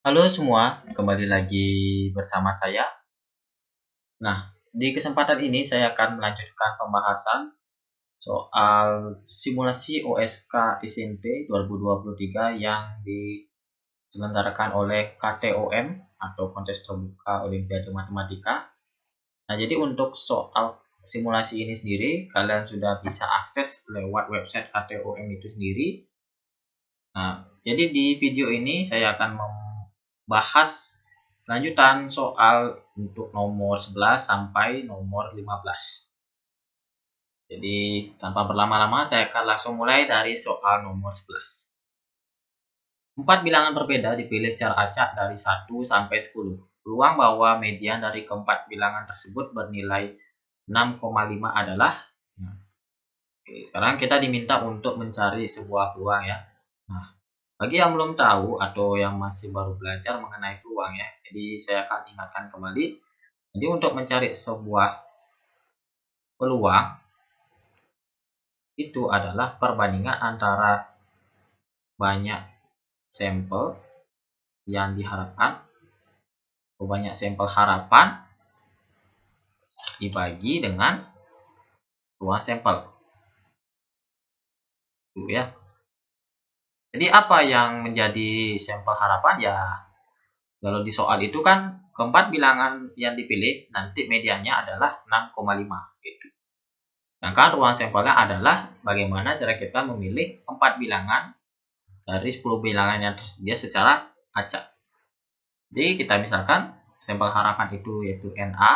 Halo semua, kembali lagi bersama saya. Nah, di kesempatan ini saya akan melanjutkan pembahasan soal simulasi OSK SMP 2023 yang diselenggarakan oleh KTOM atau Kontes Terbuka Olimpiade Matematika. Nah, jadi untuk soal simulasi ini sendiri, kalian sudah bisa akses lewat website KTOM itu sendiri. Nah, jadi di video ini saya akan membahas lanjutan soal untuk nomor 11 sampai nomor 15. Jadi tanpa berlama-lama saya akan langsung mulai dari soal nomor 11. 4 bilangan berbeda dipilih secara acak dari 1 sampai 10. Peluang bahwa median dari keempat bilangan tersebut bernilai 6,5 adalah. Nah, oke, sekarang kita diminta untuk mencari sebuah peluang ya. Nah, bagi yang belum tahu atau yang masih baru belajar mengenai peluang ya, jadi saya akan ingatkan kembali. Jadi untuk mencari sebuah peluang itu adalah perbandingan antara banyak sampel yang diharapkan atau banyak sampel harapan dibagi dengan ruang sampel. Itu ya. Jadi apa yang menjadi sampel harapan ya? Kalau di soal itu kan keempat bilangan yang dipilih nanti mediannya adalah 6,5 gitu. Sedangkan ruang sampelnya adalah bagaimana cara kita memilih 4 bilangan dari 10 bilangan yang tersedia secara acak. Jadi kita misalkan sampel harapan itu yaitu NA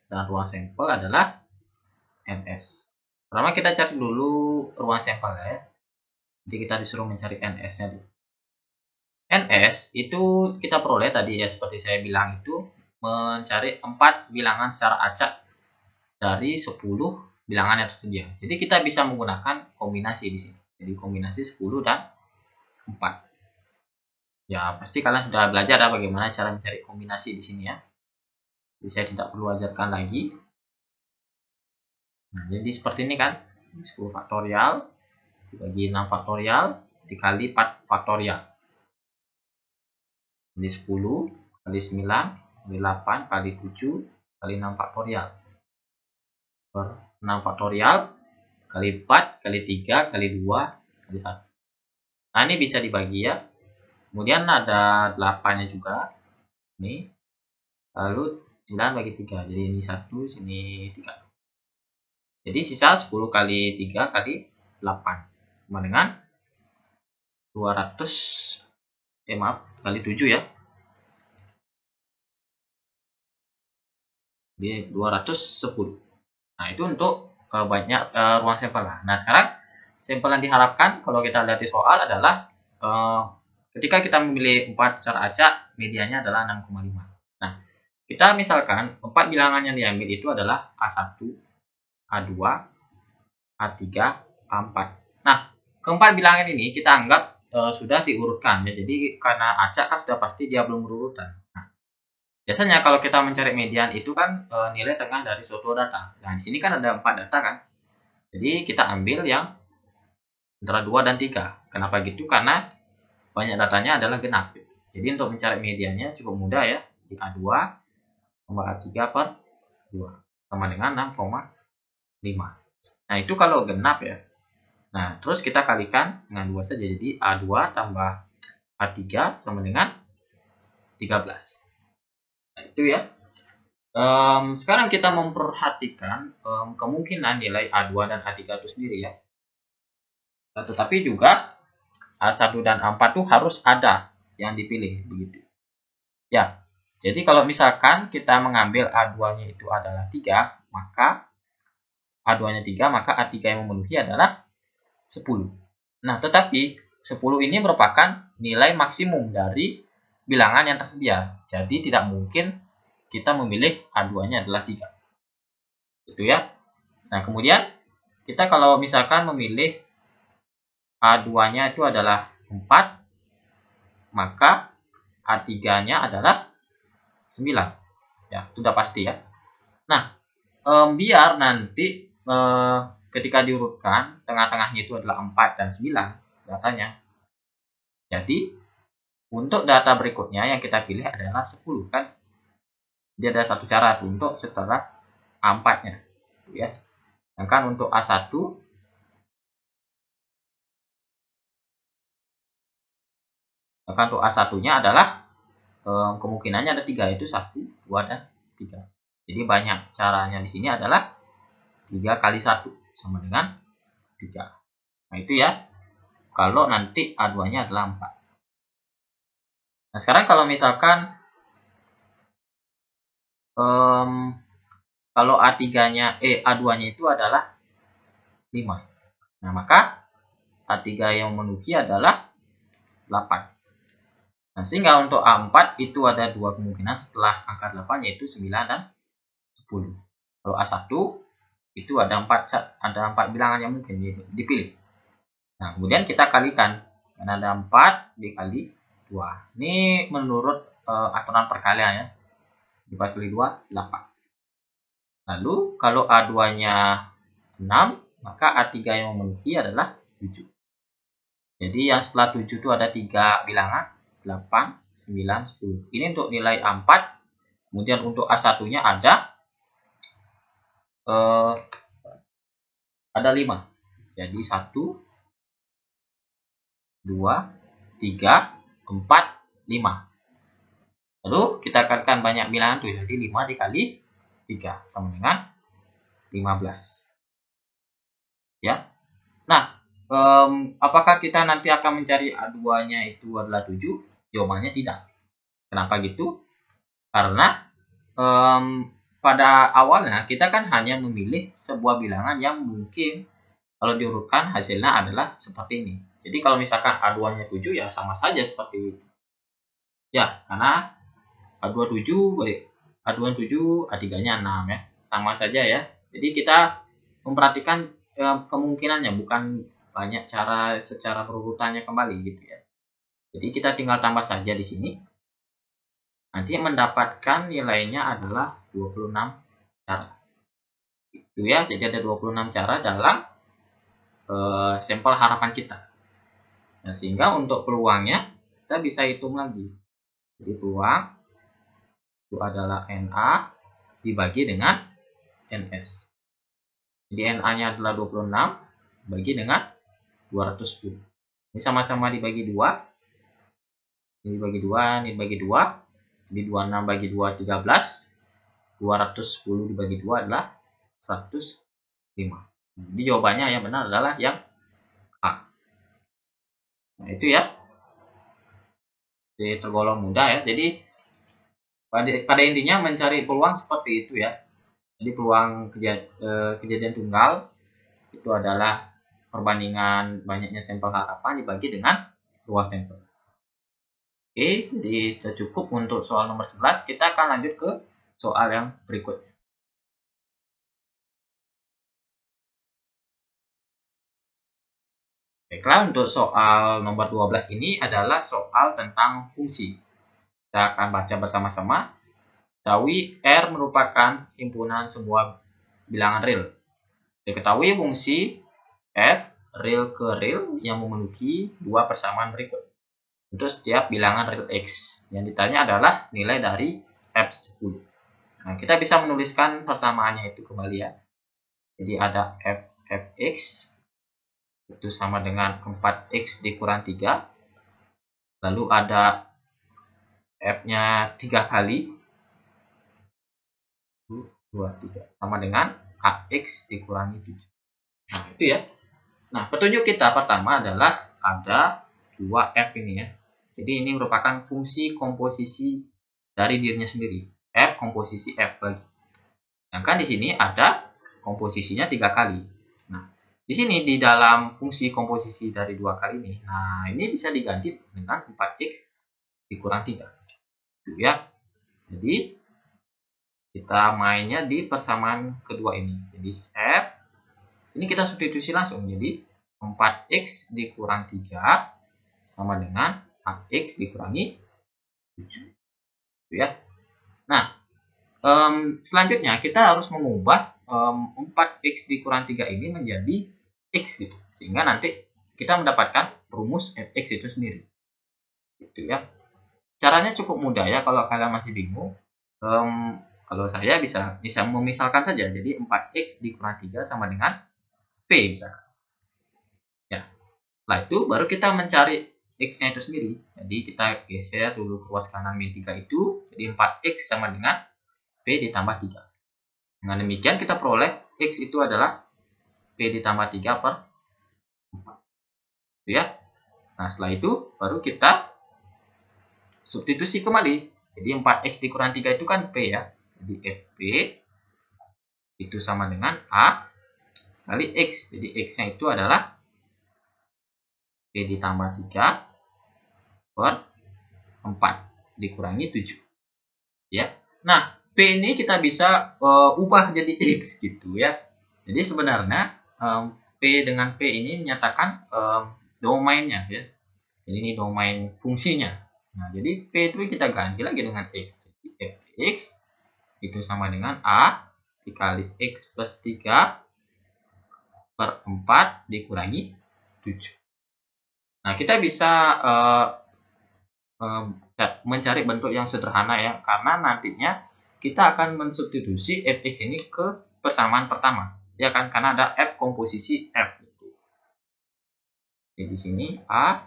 dan ruang sampel adalah NS. Pertama kita cari dulu ruang sampel ya. Jadi kita disuruh mencari NS-nya dulu. NS itu kita peroleh tadi ya seperti saya bilang itu mencari 4 bilangan secara acak dari 10 bilangan yang tersedia. Jadi kita bisa menggunakan kombinasi di sini. Jadi kombinasi 10 dan 4. Ya, pasti kalian sudah belajar ya bagaimana cara mencari kombinasi di sini ya. Jadi saya tidak perlu ajarkan lagi. Nah, jadi seperti ini kan. 10 faktorial dibagi 6 faktorial dikali 4 faktorial. Jadi 10 kali 9 kali 8 kali 7 kali 6 faktorial. Per 6 faktorial kali 4 kali 3 kali 2 kali 1. Nah, ini bisa dibagi ya. Kemudian ada 8-nya juga. Ini. Lalu 9 bagi 3. Jadi ini 1, sini 3. Jadi sisa 10 kali 3 kali 8. Sama dengan 200 kali 7 ya. Jadi 210. Nah, itu untuk banyak ruang sampel. Nah, sekarang sampel yang diharapkan kalau kita lihat di soal adalah ketika kita memilih 4 secara acak, medianya adalah 6,5. Nah, kita misalkan 4 bilangan yang diambil itu adalah A1, A2, A3, A4. Nah, keempat bilangan ini kita anggap sudah diurutkan ya. Jadi karena acak kan sudah pasti dia belum berurutan. Nah, biasanya kalau kita mencari median itu kan nilai tengah dari suatu data. Nah, di sini kan ada 4 data kan. Jadi kita ambil yang antara 2 dan 3. Kenapa gitu? Karena banyak datanya adalah genap. Jadi untuk mencari mediannya cukup mudah ya. Di A2 tambah A3 per 2 sama dengan 6,5. Nah, itu kalau genap ya. Nah, terus kita kalikan dengan 2 saja. Jadi A2 tambah A3 sama dengan 13. Nah, itu ya. Sekarang kita memperhatikan kemungkinan nilai A2 dan A3 itu sendiri ya. Nah, tetapi juga A1 dan A4 itu harus ada yang dipilih begitu. Ya. Jadi kalau misalkan kita mengambil A2-nya itu adalah 3, maka A2-nya 3, maka A3 yang memenuhi adalah 10. Nah, tetapi 10 ini merupakan nilai maksimum dari bilangan yang tersedia. Jadi tidak mungkin kita memilih A2-nya adalah 3. Itu ya. Nah, kemudian kita kalau misalkan memilih A2-nya itu adalah 4, maka A3-nya adalah 9. Ya, sudah pasti ya. Nah, biar nanti ketika diurutkan tengah-tengahnya itu adalah 4 dan 9 datanya. Jadi Untuk data berikutnya yang kita pilih adalah 10 kan. Dia ada satu cara tuh untuk setelah A4-nya ya. Sedangkan untuk A1 nya adalah kemungkinannya ada 3, itu 1, 2, dan 3. Jadi banyak caranya di sini adalah 3 kali 1 sama dengan 3. Nah itu ya, kalau nanti A2-nya adalah 4. Nah sekarang kalau misalkan kalau A2-nya itu adalah 5. Nah maka A3 yang memenuhi adalah 8. Nah sehingga untuk A4 itu ada 2 kemungkinan setelah angka 8, yaitu 9 dan 10. Kalau A1 itu ada 4 bilangan yang mungkin dipilih. Nah kemudian kita kalikan, karena ada 4 dikali 2. Ini menurut aturan perkalian ya. 4 kali 2, 8. Lalu kalau A2-nya 6, maka A3 yang memenuhi adalah 7. Jadi yang setelah 7 itu ada 3 bilangan, 8, 9, 10. Ini untuk nilai A4. Kemudian untuk A1-nya ada 5. Jadi 1, 2, 3, 4, 5. Lalu kita kalikan banyak bilangan tuh. Jadi 5 dikali 3 sama dengan 15. Ya. Nah, apakah kita nanti akan mencari A2-nya itu adalah 7? Jawabannya tidak. Kenapa gitu? Karena pada awalnya kita kan hanya memilih sebuah bilangan yang mungkin kalau diurutkan hasilnya adalah seperti ini. Jadi kalau misalkan A2-nya 7 ya sama saja seperti itu. Ya, karena A2 7, A2 7, A3-nya 6 ya. Sama saja ya. Jadi kita memperhatikan kemungkinannya, bukan banyak cara secara perurutannya kembali gitu ya. Jadi kita tinggal tambah saja di sini. Nanti mendapatkan nilainya adalah 26 cara. Itu ya, jadi ada 26 cara dalam sampel harapan kita. Nah, sehingga untuk peluangnya kita bisa hitung lagi. Jadi peluang itu adalah NA dibagi dengan NS. Jadi NA-nya adalah 26 bagi dengan 210. Ini sama-sama dibagi 2. Ini dibagi 2, ini dibagi 2. Jadi 26 bagi 2, 13. 210 dibagi 2 adalah 105. Jadi jawabannya yang benar adalah yang A. Nah itu ya. Jadi tergolong mudah ya. Jadi pada intinya mencari peluang seperti itu ya. Jadi peluang kejadian tunggal itu adalah perbandingan banyaknya sampel harapan dibagi dengan luas sampel. Oke, jadi sudah cukup untuk soal nomor 11. Kita akan lanjut ke soal yang berikutnya. Baiklah, untuk soal nomor 12 ini adalah soal tentang fungsi. Kita akan baca bersama-sama. Ketahui R merupakan himpunan sebuah bilangan real. Diketahui fungsi f real ke real yang memenuhi dua persamaan berikut. Untuk setiap bilangan real x. Yang ditanya adalah nilai dari f10. Nah, kita bisa menuliskan persamaannya itu kembali ya. Jadi ada fx itu sama dengan 4x dikurang 3. Lalu ada f-nya 3 kali 2, 3 sama dengan ax dikurangi 7. Nah, itu ya. Nah, petunjuk kita pertama adalah ada 2f ini ya. Jadi ini merupakan fungsi komposisi dari dirinya sendiri. F komposisi f lagi. Sedangkan di sini ada komposisinya 3 kali. Nah, di sini di dalam fungsi komposisi dari 2 kali ini, nah ini bisa diganti dengan 4x dikurang 3. Itu ya. Jadi kita mainnya di persamaan kedua ini. Jadi f ini kita substitusi langsung. Jadi 4x dikurang 3 sama dengan 4x dikurangi 7. Itu ya. Nah, selanjutnya kita harus mengubah 4x dikurang 3 ini menjadi x gitu. Sehingga nanti kita mendapatkan rumus fx itu sendiri. Gitu ya. Caranya cukup mudah ya, kalau kalian masih bingung. Kalau saya bisa memisalkan saja. Jadi 4x dikurang 3 sama dengan P misalkan. Ya. Setelah itu baru kita mencari x-nya itu sendiri. Jadi kita geser dulu ruas kanan min 3 itu. Jadi 4x sama dengan P ditambah 3. Dengan demikian kita peroleh x itu adalah P ditambah 3 per 4. Itu ya. Nah, setelah itu baru kita substitusi kembali. Jadi 4x dikurang 3 itu kan P ya. Jadi FP itu sama dengan A kali X. Jadi X-nya itu adalah P ditambah 3 per 4 dikurangi 7. Ya. Nah, P ini kita bisa ubah jadi X gitu ya. Jadi sebenarnya P dengan P ini menyatakan domainnya ya. Jadi ini domain fungsinya. Nah, jadi P itu kita ganti lagi dengan X. Jadi Fx itu sama dengan A dikali X plus 3 per 4 dikurangi 7. Nah, kita bisa mencari bentuk yang sederhana ya, karena nantinya kita akan mensubstitusi Fx ini ke persamaan pertama. Ya kan, karena ada F komposisi F. Jadi di sini A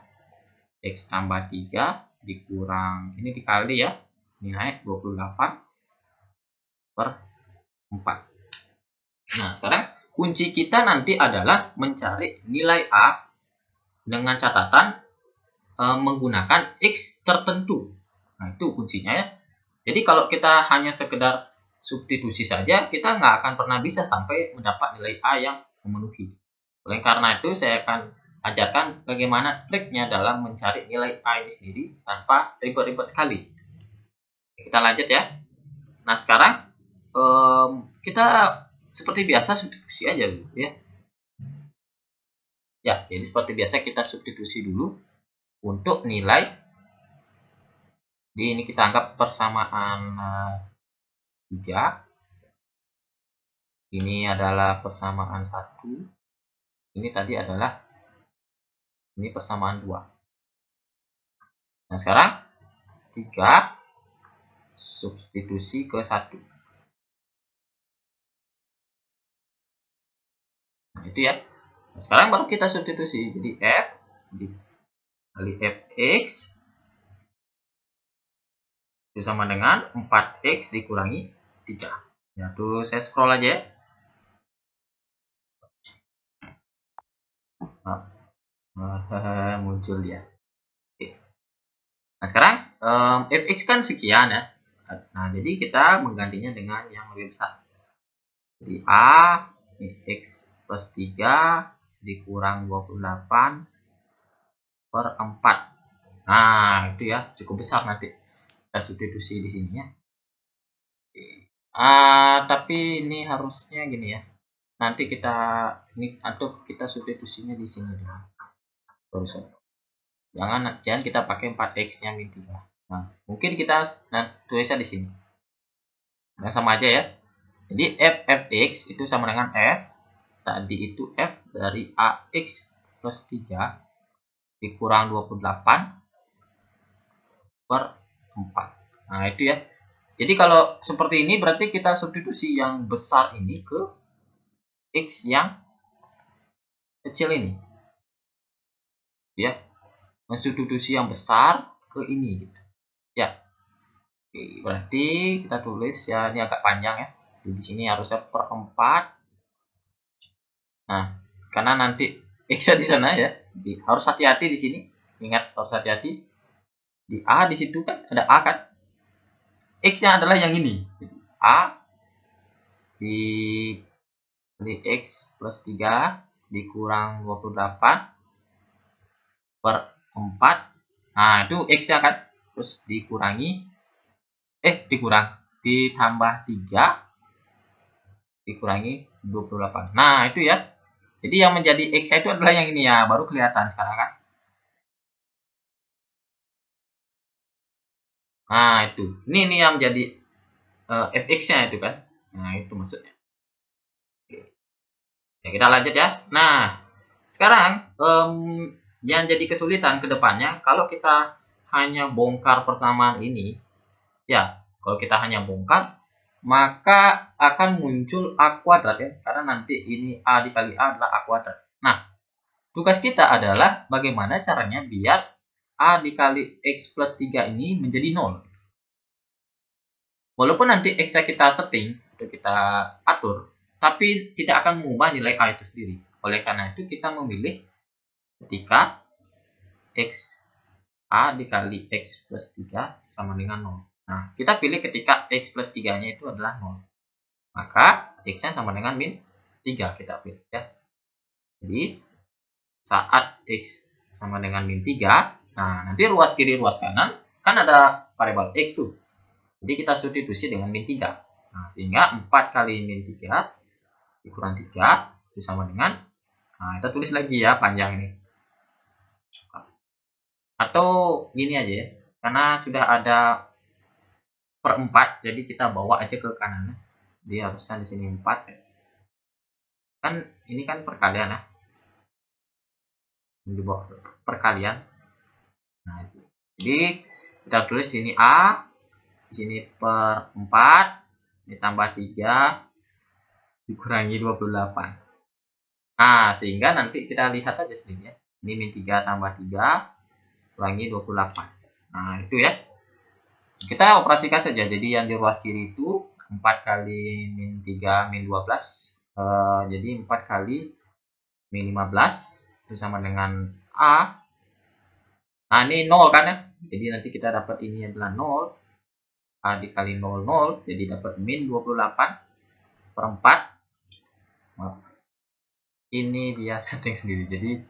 X tambah 3 dikurang, ini dikali ya, nilai 28 per 4. Nah, sekarang kunci kita nanti adalah mencari nilai A dengan catatan menggunakan X tertentu. Nah, itu kuncinya ya. Jadi kalau kita hanya sekedar substitusi saja, kita nggak akan pernah bisa sampai mendapat nilai A yang memenuhi. Oleh karena itu, saya akan ajarkan bagaimana triknya dalam mencari nilai A ini sendiri tanpa ribet-ribet sekali. Kita lanjut ya. Nah, sekarang kita seperti biasa substitusi aja dulu ya. Ya, jadi seperti biasa kita substitusi dulu untuk nilai. Jadi ini kita anggap persamaan 3. Ini adalah persamaan 1. Ini tadi adalah ini persamaan 2. Nah, sekarang 3 substitusi ke 1. Nah, itu ya. Nah, sekarang baru kita substitusi. Jadi F dikali Fx itu sama dengan 4x dikurangi 3. Ya, tuh saya scroll aja ya. Nah, muncul dia. Oke. Nah, sekarang Fx kan sekian ya. Nah, jadi kita menggantinya dengan yang lebih besar. Jadi A X plus 3 dikurang 28 per 4. Nah, itu ya, cukup besar nanti. Kita substitusi di sini ya. Tapi ini harusnya gini ya. Nanti kita substitusinya di sini dulu. Jangan kita pakai 4x-nya min 3. Nah, mungkin kita tulisnya di sini. Nah, sama aja ya. Jadi Fx itu sama dengan F. Tadi itu F dari AX plus 3 dikurang 28 per 4. Nah, itu ya. Jadi kalau seperti ini berarti kita substitusi yang besar ini ke X yang kecil ini. Ya. Mensubstitusi yang besar ke ini gitu. Ya. Oke, berarti kita tulis ya, ini agak panjang ya. Jadi di sini harusnya per 4. Nah, karena nanti X di sana ya. Jadi harus hati-hati di sini. Ingat, harus hati-hati. Di A di situ kan ada A kan. X-nya adalah yang ini. A di X plus 3 dikurang 28 per 4. Nah, itu X-nya kan. Terus ditambah 3 dikurangi 28. Nah, itu ya. Jadi yang menjadi X itu adalah yang ini ya. Baru kelihatan sekarang kan. Nah, itu. Ini yang menjadi Fx-nya itu kan. Nah, itu maksudnya. Oke. Ya, kita lanjut ya. Nah, sekarang yang jadi kesulitan ke depannya kalau kita hanya bongkar persamaan ini, ya kalau kita hanya bongkar, maka akan muncul A kuadrat ya, karena nanti ini A dikali A adalah A kuadrat. Nah, tugas kita adalah bagaimana caranya biar A dikali X plus 3 ini menjadi 0. Walaupun nanti X kita setting, atau kita atur, tapi tidak akan mengubah nilai A itu sendiri. Oleh karena itu kita memilih ketika X A dikali X plus 3 sama dengan 0. Nah, kita pilih ketika X plus 3-nya itu adalah 0. Maka X-nya sama dengan min 3 kita pilih ya. Jadi, saat X sama dengan min 3, nah nanti ruas kiri, ruas kanan, kan ada variabel X tuh. Jadi kita substitusi dengan min 3. Nah, sehingga 4 kali min 3 dikurang 3 itu sama dengan, nah kita tulis lagi ya panjang ini. Atau gini aja ya, karena sudah ada per 4, jadi kita bawa aja ke kanan. Jadi harusnya di sini 4 ya. Kan ini kan perkalian ya. Ini dibawa perkalian. Nah, jadi kita tulis sini A, di sini per 4 ditambah 3 dikurangi 28. Nah, sehingga nanti kita lihat saja sendiri ya. Ini min 3 tambah 3 kurangi 28. Nah, itu ya. Kita operasikan saja. Jadi yang di ruas kiri itu 4 kali min 3 min 12. Jadi 4 kali min 15 itu sama dengan A. Nah, ini 0 kan ya. Jadi nanti kita dapat ini adalah 0. A dikali 0, 0. Jadi dapat min 28 per 4. Ini dia setting sendiri. Jadi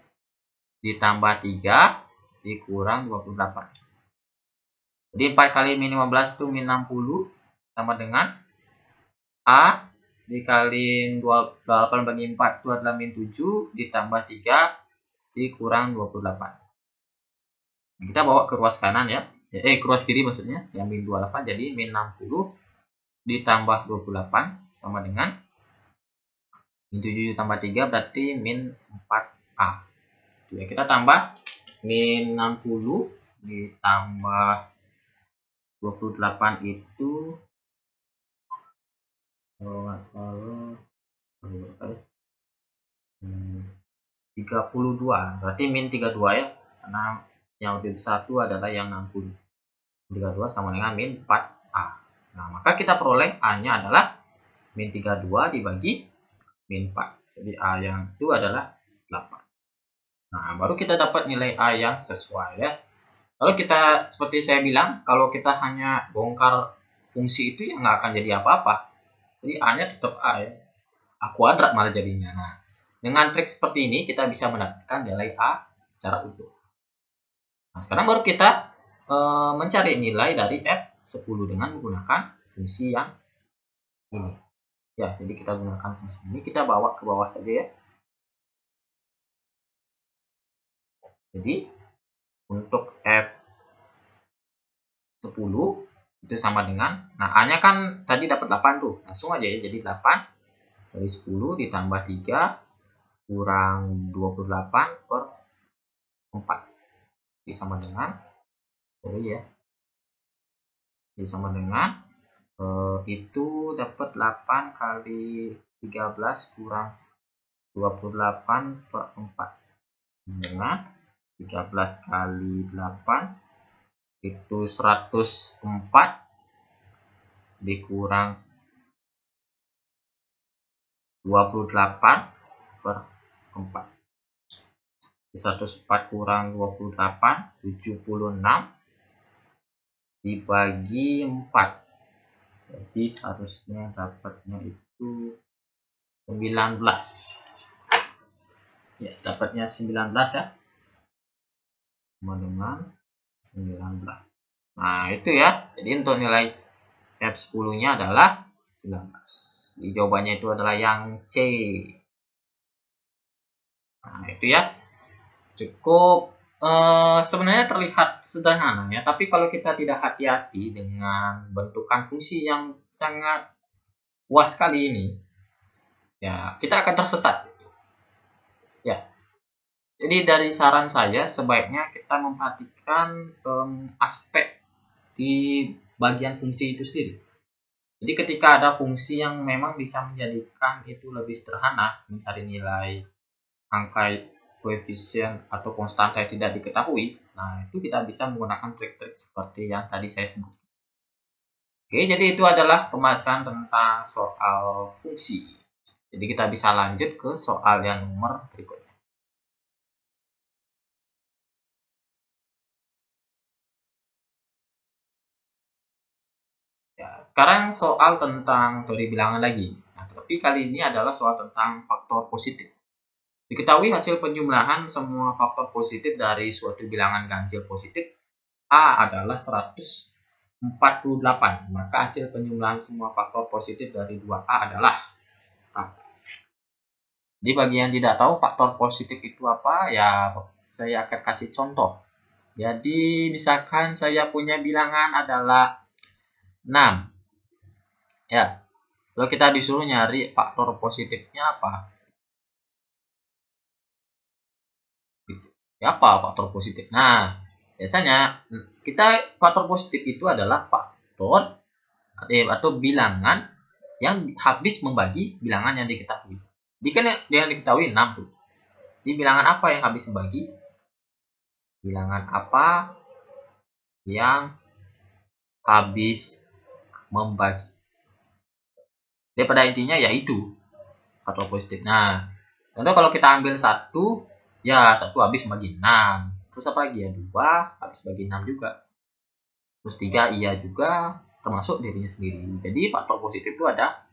ditambah 3 dikurang 28. Jadi 4 kali min 15 itu min 60 sama dengan A dikali 28 bagi 4 itu adalah min 7 ditambah 3 dikurang 28. Kita bawa ke ruas kanan ya. Ke ruas kiri maksudnya, yang min 28 jadi min 60 ditambah 28 sama dengan min 7 ditambah 3 berarti min 4A. Ya, kita tambah min 60 ditambah 28 itu kalau nggak salah 32, berarti min 32 ya, karena yang lebih besar itu adalah yang 60. 32 sama dengan min 4A. Nah, maka kita peroleh A-nya adalah min 32 dibagi min 4. Jadi A yang itu adalah 8. Nah, baru kita dapat nilai A yang sesuai ya. Kalau kita, seperti saya bilang, kalau kita hanya bongkar fungsi itu ya nggak akan jadi apa-apa. Jadi A-nya tetap A ya. A kuadrat malah jadinya. Nah, dengan trik seperti ini kita bisa mendapatkan nilai A secara utuh. Nah, sekarang baru kita mencari nilai dari F10 dengan menggunakan fungsi yang ini. Ya, jadi kita gunakan fungsi ini, kita bawa ke bawah saja ya. Jadi untuk F10 itu sama dengan, nah A-nya kan tadi dapat 8 tuh, langsung aja ya, jadi 8 dari 10 ditambah 3 kurang 28 per 4. Jadi sama dengan, sorry ya, jadi sama dengan itu dapat 8 kali 13 kurang 28 per 4 dengan 13 kali 8 itu 104 dikurang 28 per 4. 104 kurang 28 76 dibagi 4. Jadi harusnya dapatnya itu 19. Ya, dapatnya 19 ya. Sama dengan 19. Nah, itu ya. Jadi untuk nilai F10-nya adalah 19. Jadi jawabannya itu adalah yang C. Nah, itu ya. Cukup sebenarnya terlihat sederhana ya, tapi kalau kita tidak hati-hati dengan bentukan fungsi yang sangat luas sekali ini, ya kita akan tersesat. Ya, Jadi dari saran saya sebaiknya kita memperhatikan aspek di bagian fungsi itu sendiri. Jadi ketika ada fungsi yang memang bisa menjadikan itu lebih sederhana mencari nilai angka koefisien atau konstanta yang tidak diketahui, nah itu kita bisa menggunakan trik-trik seperti yang tadi saya sebut. Oke, jadi itu adalah pembahasan tentang soal fungsi. Jadi kita bisa lanjut ke soal yang nomor berikutnya. Ya, sekarang soal tentang teori bilangan lagi. Nah, tapi kali ini adalah soal tentang faktor positif. Diketahui hasil penjumlahan semua faktor positif dari suatu bilangan ganjil positif A adalah 148. Maka hasil penjumlahan semua faktor positif dari 2A adalah A. Di bagian tidak tahu faktor positif itu apa, ya saya akan kasih contoh. Jadi misalkan saya punya bilangan adalah 6. Ya, kalau kita disuruh nyari faktor positifnya apa? Ya apa faktor positif? Nah, biasanya kita faktor positif itu adalah faktor atau bilangan yang habis membagi bilangan yang diketahui. Jadi kan yang diketahui 6 tuh. Di bilangan apa yang habis membagi? Bilangan apa yang habis membagi? Jadi pada intinya yaitu faktor positif. Nah, contoh kalau kita ambil satu, ya satu habis bagi 6. Terus apa lagi ya? 2 habis bagi 6 juga. Terus 3 iya juga, termasuk dirinya sendiri. Jadi faktor positif itu ada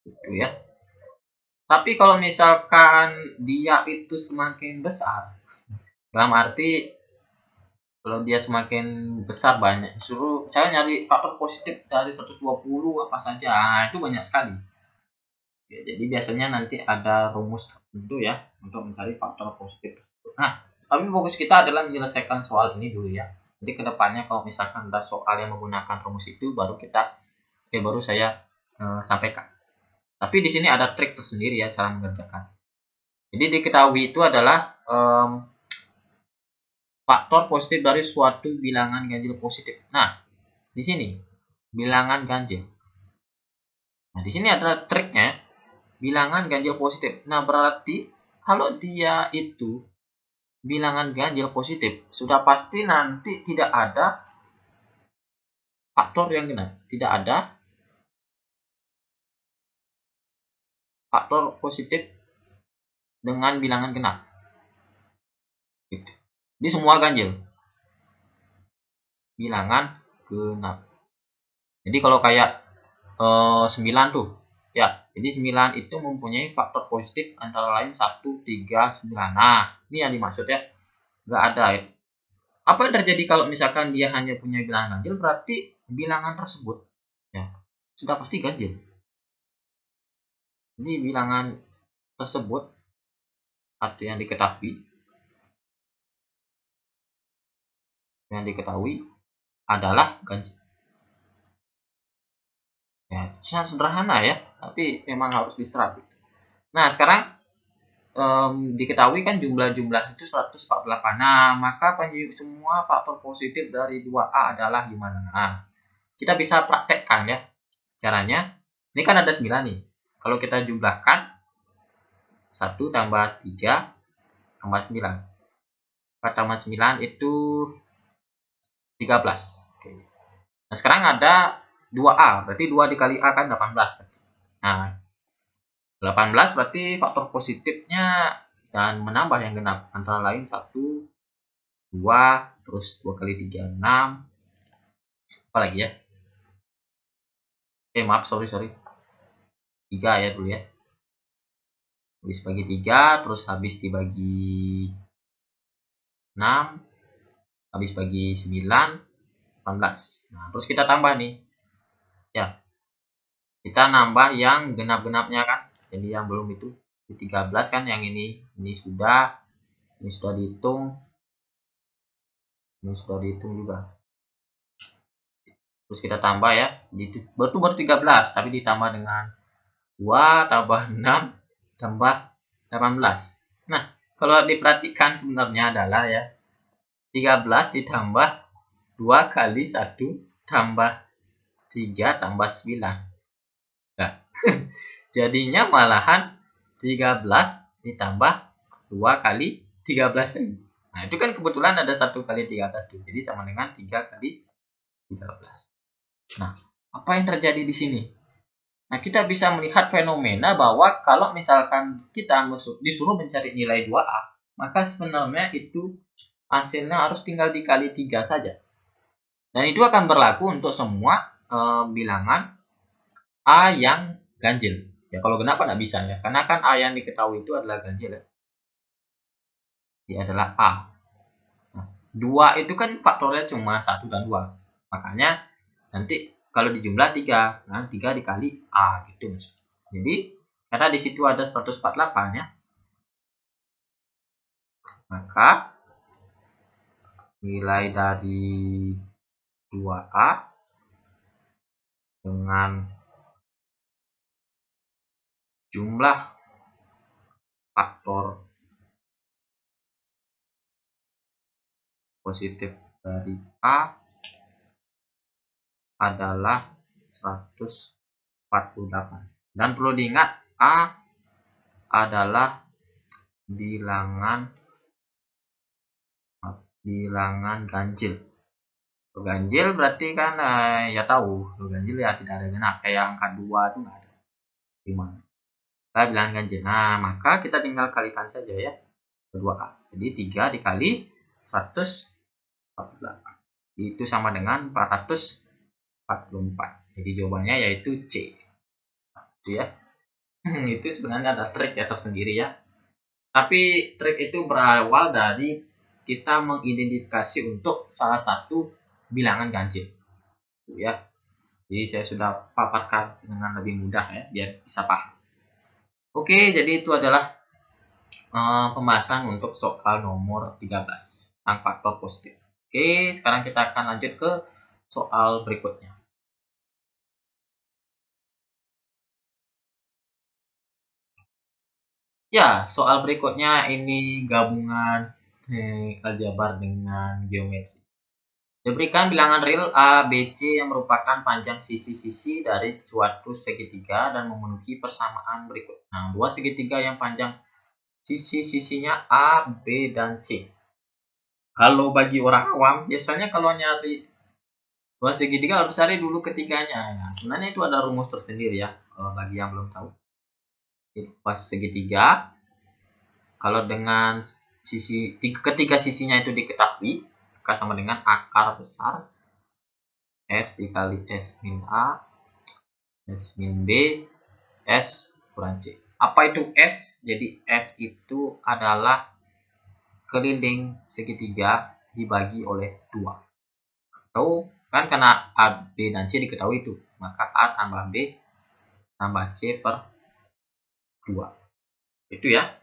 itu ya. Tapi kalau misalkan dia itu semakin besar, dalam arti kalau dia semakin besar banyak, disuruh saya nyari faktor positif dari 120 apa saja, nah, itu banyak sekali. Ya, jadi biasanya nanti ada rumus tertentu ya untuk mencari faktor positif tersebut. Nah, tapi fokus kita adalah menyelesaikan soal ini dulu ya. Jadi kedepannya kalau misalkan ada soal yang menggunakan rumus itu baru saya sampaikan. Tapi di sini ada trik tersendiri ya cara mengerjakan. Jadi diketahui itu adalah faktor positif dari suatu bilangan ganjil positif. Nah, di sini bilangan ganjil. Nah, di sini adalah triknya bilangan ganjil positif. Nah, berarti kalau dia itu bilangan ganjil positif, sudah pasti nanti tidak ada faktor yang genap. Tidak ada faktor positif dengan bilangan genap. Gitu. Ini semua ganjil. Bilangan genap. Jadi kalau kayak 9 tuh. Ya, jadi 9 itu mempunyai faktor positif antara lain 1, 3, 9. Nah, ini yang dimaksud ya. Nggak ada ya. Apa yang terjadi kalau misalkan dia hanya punya bilangan ganjil? Berarti bilangan tersebut ya sudah pasti ganjil. Jadi bilangan tersebut atau yang diketahui adalah ganjil. Ya, sangat sederhana ya, tapi memang harus diserap. Nah, sekarang diketahui kan jumlah-jumlah itu 148. Nah, maka semua faktor positif dari 2A adalah gimana? Nah, kita bisa praktekkan ya. Caranya, ini kan ada 9 nih. Kalau kita jumlahkan 1 tambah 3 tambah 9. 4 tambah 9 itu 13. Oke. Nah, sekarang ada 2A, berarti 2 dikali A kan 18. Nah, 18 berarti faktor positifnya dan menambah yang genap. Antara lain 1, 2, terus 2 kali 3, 6. Apa lagi ya? Maaf, sorry. 3 ya dulu ya. Habis bagi 3, terus habis dibagi 6, habis bagi 9, 18. Nah, terus kita tambah nih. Ya, kita nambah yang genap-genapnya kan. Jadi yang belum itu di 13 kan yang ini sudah dihitung. Ini sudah dihitung juga. Terus kita tambah ya. Baru 13, tapi ditambah dengan 2 tambah 6 tambah 18. Nah, kalau diperhatikan sebenarnya adalah ya 13 ditambah 2 kali 1 tambah 3 tambah 9. Nah, jadinya malahan 13 ditambah 2 kali 13 lagi. Nah, itu kan kebetulan ada 1 kali 13 tuh. Jadi sama dengan 3 kali 13. Nah, apa yang terjadi di sini? Nah, kita bisa melihat fenomena bahwa kalau misalkan kita disuruh mencari nilai 2A, maka sebenarnya itu hasilnya harus tinggal dikali 3 saja. Dan itu akan berlaku untuk semua bilangan A yang ganjil. Ya, kalau genap nggak bisa ya, karena kan A yang diketahui itu adalah ganjil ya. Dia adalah A. Nah, 2 itu kan faktornya cuma 1 dan 2. Makanya nanti kalau dijumlah 3, nah 3 dikali A gitu. Jadi, karena di situ ada 148 ya, maka nilai dari 2A dengan jumlah faktor positif dari A adalah 148. Dan perlu diingat, A adalah bilangan ganjil. Ganjil berarti kan ya tahu, ganjil ya tidak ada genap, kayak angka 2 itu nggak ada. Gimana? Kita bilangan ganjil. Nah, maka kita tinggal kalikan saja ya. Kedua A. Jadi 3 dikali 148. Itu sama dengan 444. Jadi jawabannya yaitu C. Itu ya. Itu sebenarnya ada trik ya tersendiri ya. Tapi trik itu berawal dari kita mengidentifikasi untuk salah satu bilangan ganjil. Itu ya. Jadi saya sudah paparkan dengan lebih mudah ya, biar bisa paham. Oke, jadi itu adalah pembahasan untuk soal nomor 13 tentang faktor positif. Oke, sekarang kita akan lanjut ke soal berikutnya. Ya, soal berikutnya ini gabungan aljabar dengan geometri. Diberikan bilangan real A, B, C yang merupakan panjang sisi-sisi dari suatu segitiga dan memenuhi persamaan berikut. Nah, dua segitiga yang panjang sisi-sisinya A, B, dan C. Kalau bagi orang awam, biasanya kalau nyari dua segitiga harus cari dulu ketiganya. Nah, sebenarnya itu ada rumus tersendiri ya, bagi yang belum tahu. Pas segitiga, kalau dengan ketiga sisinya itu diketahui, maka sama dengan akar besar S dikali S min A, S min B, S kurang C. Apa itu S? Jadi S itu adalah keliling segitiga dibagi oleh 2. Atau kan karena A, B, dan C diketahui itu, maka A tambah B tambah C per 2. Itu ya.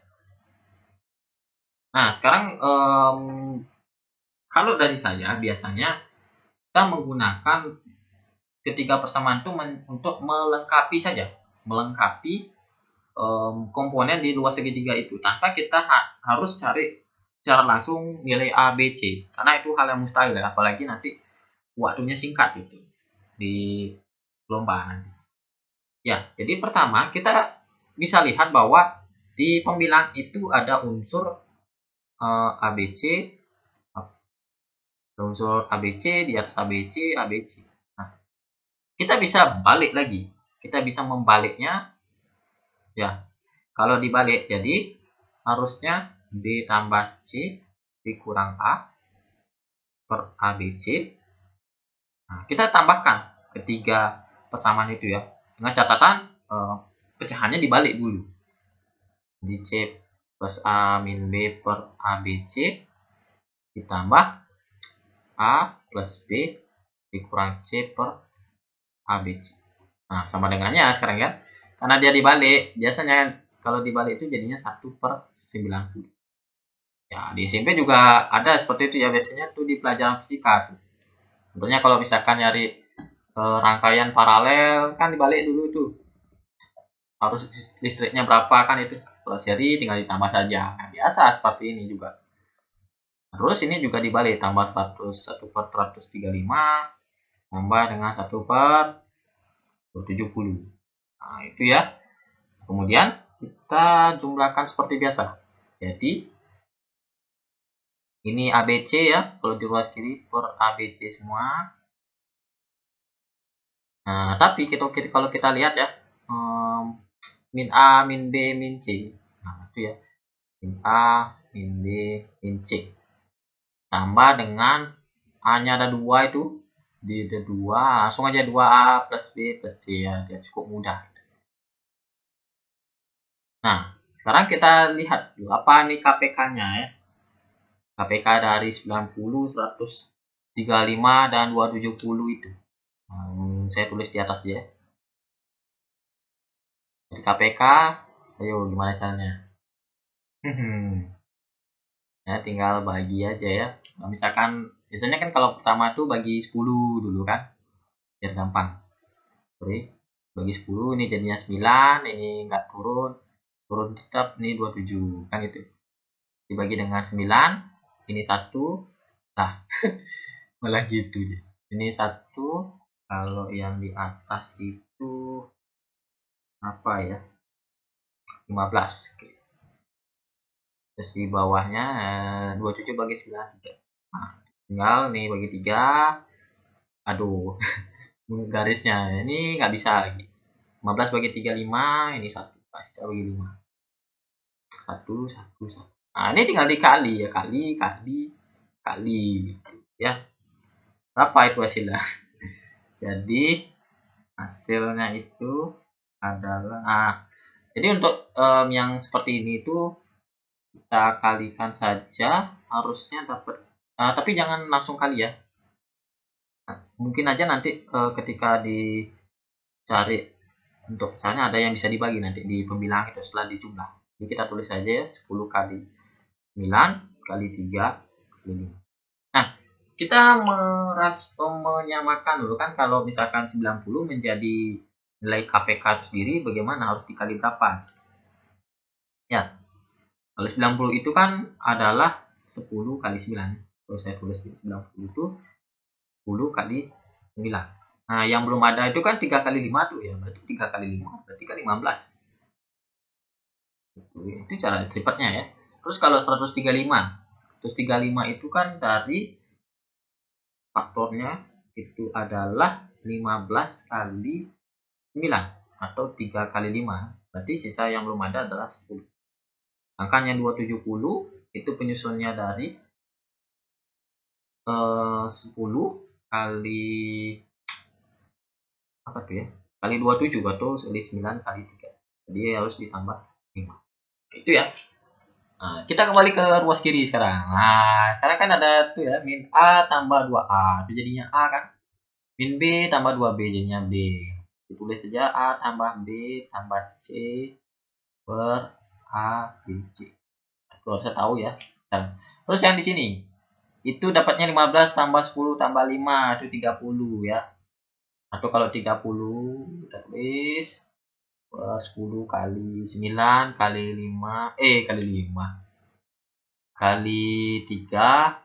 Nah, sekarang kalau dari saya biasanya kita menggunakan ketiga persamaan itu untuk melengkapi saja, melengkapi komponen di luas segitiga itu tanpa kita harus cari secara langsung nilai A, B, C, karena itu hal yang mustahil ya, apalagi nanti waktunya singkat gitu di lomba nanti. Ya, jadi pertama kita bisa lihat bahwa di pembilang itu ada unsur ABC, unsur ABC, di atas ABC, ABC. Nah, kita bisa balik lagi. Kita bisa membaliknya. Ya, kalau dibalik, jadi harusnya B tambah C dikurang A per ABC. Nah, kita tambahkan ketiga persamaan itu ya. Dengan catatan pecahannya dibalik dulu. Di C plus A min B per ABC ditambah A plus B dikurang C per ABC. Nah, sama dengannya sekarang ya. Karena dia dibalik, biasanya kalau dibalik itu jadinya 1/90. Ya, di SMP juga ada seperti itu ya, biasanya tuh di pelajaran fisika tuh. Sebenarnya kalau misalkan nyari rangkaian paralel kan dibalik dulu tuh. Harus listriknya berapa kan itu. Kalau seri tinggal ditambah saja. Nah, biasa seperti ini juga. Terus ini juga dibalik, tambah 1/135 tambah dengan 1/270. Nah, itu ya. Kemudian kita jumlahkan seperti biasa. Jadi ini ABC ya, kalau di luar kiri per ABC semua. Nah, tapi kalau kita lihat ya, min A, min B, min C. Nah, itu ya. Min A, min B, min C. Tambah dengan A-nya ada 2 itu. Di ada 2, langsung aja 2A plus B plus C ya. Dia cukup mudah. Nah, sekarang kita lihat dulu apa nih KPK-nya ya. KPK dari 90, 135, dan 270 itu. Saya tulis di atas ya. Dari KPK, ayo gimana caranya? Ya, tinggal bagi aja ya. Nah, misalkan, biasanya kan kalau pertama tuh bagi 10 dulu kan, biar gampang. Oke, bagi 10, ini jadinya 9, ini nggak turun, turun tetap, ini 27, kan itu. Dibagi dengan 9, ini 1, nah, malah gitu deh. Ini 1, kalau yang di atas itu apa ya, 15. Oke. Terus di bawahnya 27 bagi 9, 3. Nah, tinggal nih bagi 3, aduh, garisnya ini nggak bisa lagi. 15 bagi 3, 5, ini 1, bisa bagi 5. 1, 1, 1. Nah, ini tinggal dikali ya, kali gitu ya. Berapa itu hasilnya? Jadi hasilnya itu adalah, jadi untuk yang seperti ini itu kita kalikan saja, harusnya dapat, tapi jangan langsung kali ya. Nah, mungkin aja nanti ketika dicari untuk misalnya ada yang bisa dibagi nanti di pembilang itu setelah dijumlah. Jadi kita tulis saja ya, 10 kali 9 kali 3 kali 5. Nah, kita menyamakan dulu kan, kalau misalkan 90 menjadi nilai KPK itu sendiri, bagaimana harus dikali berapa? Ya, kalau 90 itu kan adalah 10 kali 9. Kalau saya tulis 90 itu 10 kali 9. Nah, yang belum ada itu kan 3 kali 5 tuh ya. Berarti 3 kali 5 berarti kan 15. Itu cara lipatnya ya. Terus kalau 135. 135 itu kan dari faktornya itu adalah 15 kali 9 atau 3 kali 5. Berarti sisa yang belum ada adalah 10. Sedangkan yang 270 itu penyusunnya dari 10 kali apa tuh ya? Kali 27 atau kali 9 kali 3. Jadi harus ditambah 5. Itu ya. Nah, kita kembali ke ruas kiri sekarang. Nah, sekarang kan ada tuh ya, min A tambah 2A. Itu jadinya A kan. Min B tambah 2B jadinya B. Ditulis saja A tambah B tambah C per A B C. Itu harusnya tahu ya. Terus yang di sini, itu dapatnya 15 tambah 10 tambah 5, itu 30 ya. Atau kalau 30, kita tulis 10 kali 9 kali 5, kali 5 kali 3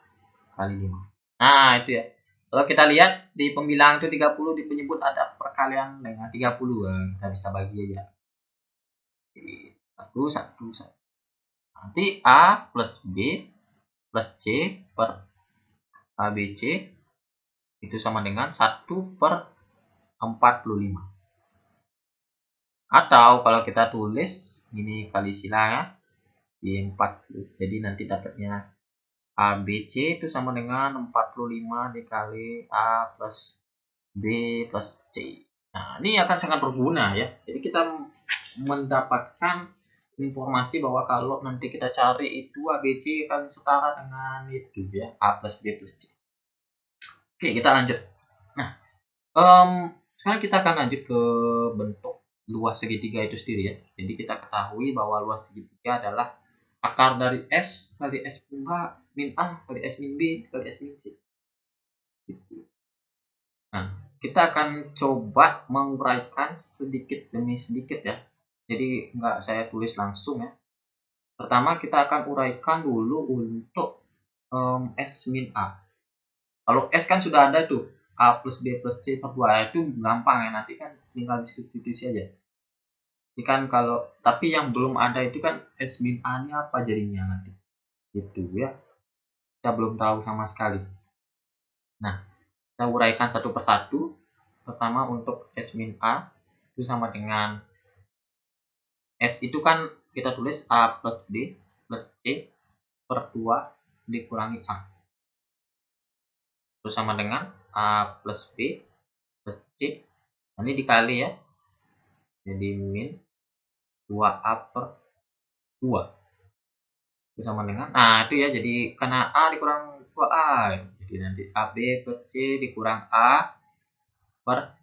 kali 5. Nah, itu ya. Kalau kita lihat di pembilang itu 30 di penyebut ada perkalian dengan 30. Nah, kita bisa bagi aja. 1, 1, 1. Nanti A plus B plus C per ABC itu sama dengan 1/45. Atau kalau kita tulis ini kali sila ya, di 40. Jadi nanti dapatnya ABC itu sama dengan 45 dikali A plus B plus C. Nah, ini akan sangat berguna ya. Jadi kita mendapatkan informasi bahwa kalau nanti kita cari itu ABC akan setara dengan itu ya, A plus B plus C. Oke, kita lanjut. Nah, sekarang kita akan lanjut ke bentuk luas segitiga itu sendiri ya. Jadi kita ketahui bahwa luas segitiga adalah akar dari S kali S min A kali S min B kali S min C. Nah, kita akan coba menguraikan sedikit demi sedikit ya. Jadi nggak saya tulis langsung ya. Pertama kita akan uraikan dulu untuk S min A. Kalau S kan sudah ada tuh, A plus B plus C per 2, itu gampang ya, nanti kan tinggal disubstitusi aja. Ini kan kalau, tapi yang belum ada itu kan S min A nya apa jadinya nanti. Gitu ya, kita belum tahu sama sekali. Nah, kita uraikan satu persatu. Pertama untuk S min A, itu sama dengan S itu kan kita tulis A plus B plus C per 2 dikurangi A. Itu sama dengan A plus B plus C. Ini dikali ya. Jadi min 2A per 2. Itu sama dengan, nah itu ya, jadi karena A dikurang 2A. Jadi nanti AB plus C dikurang A per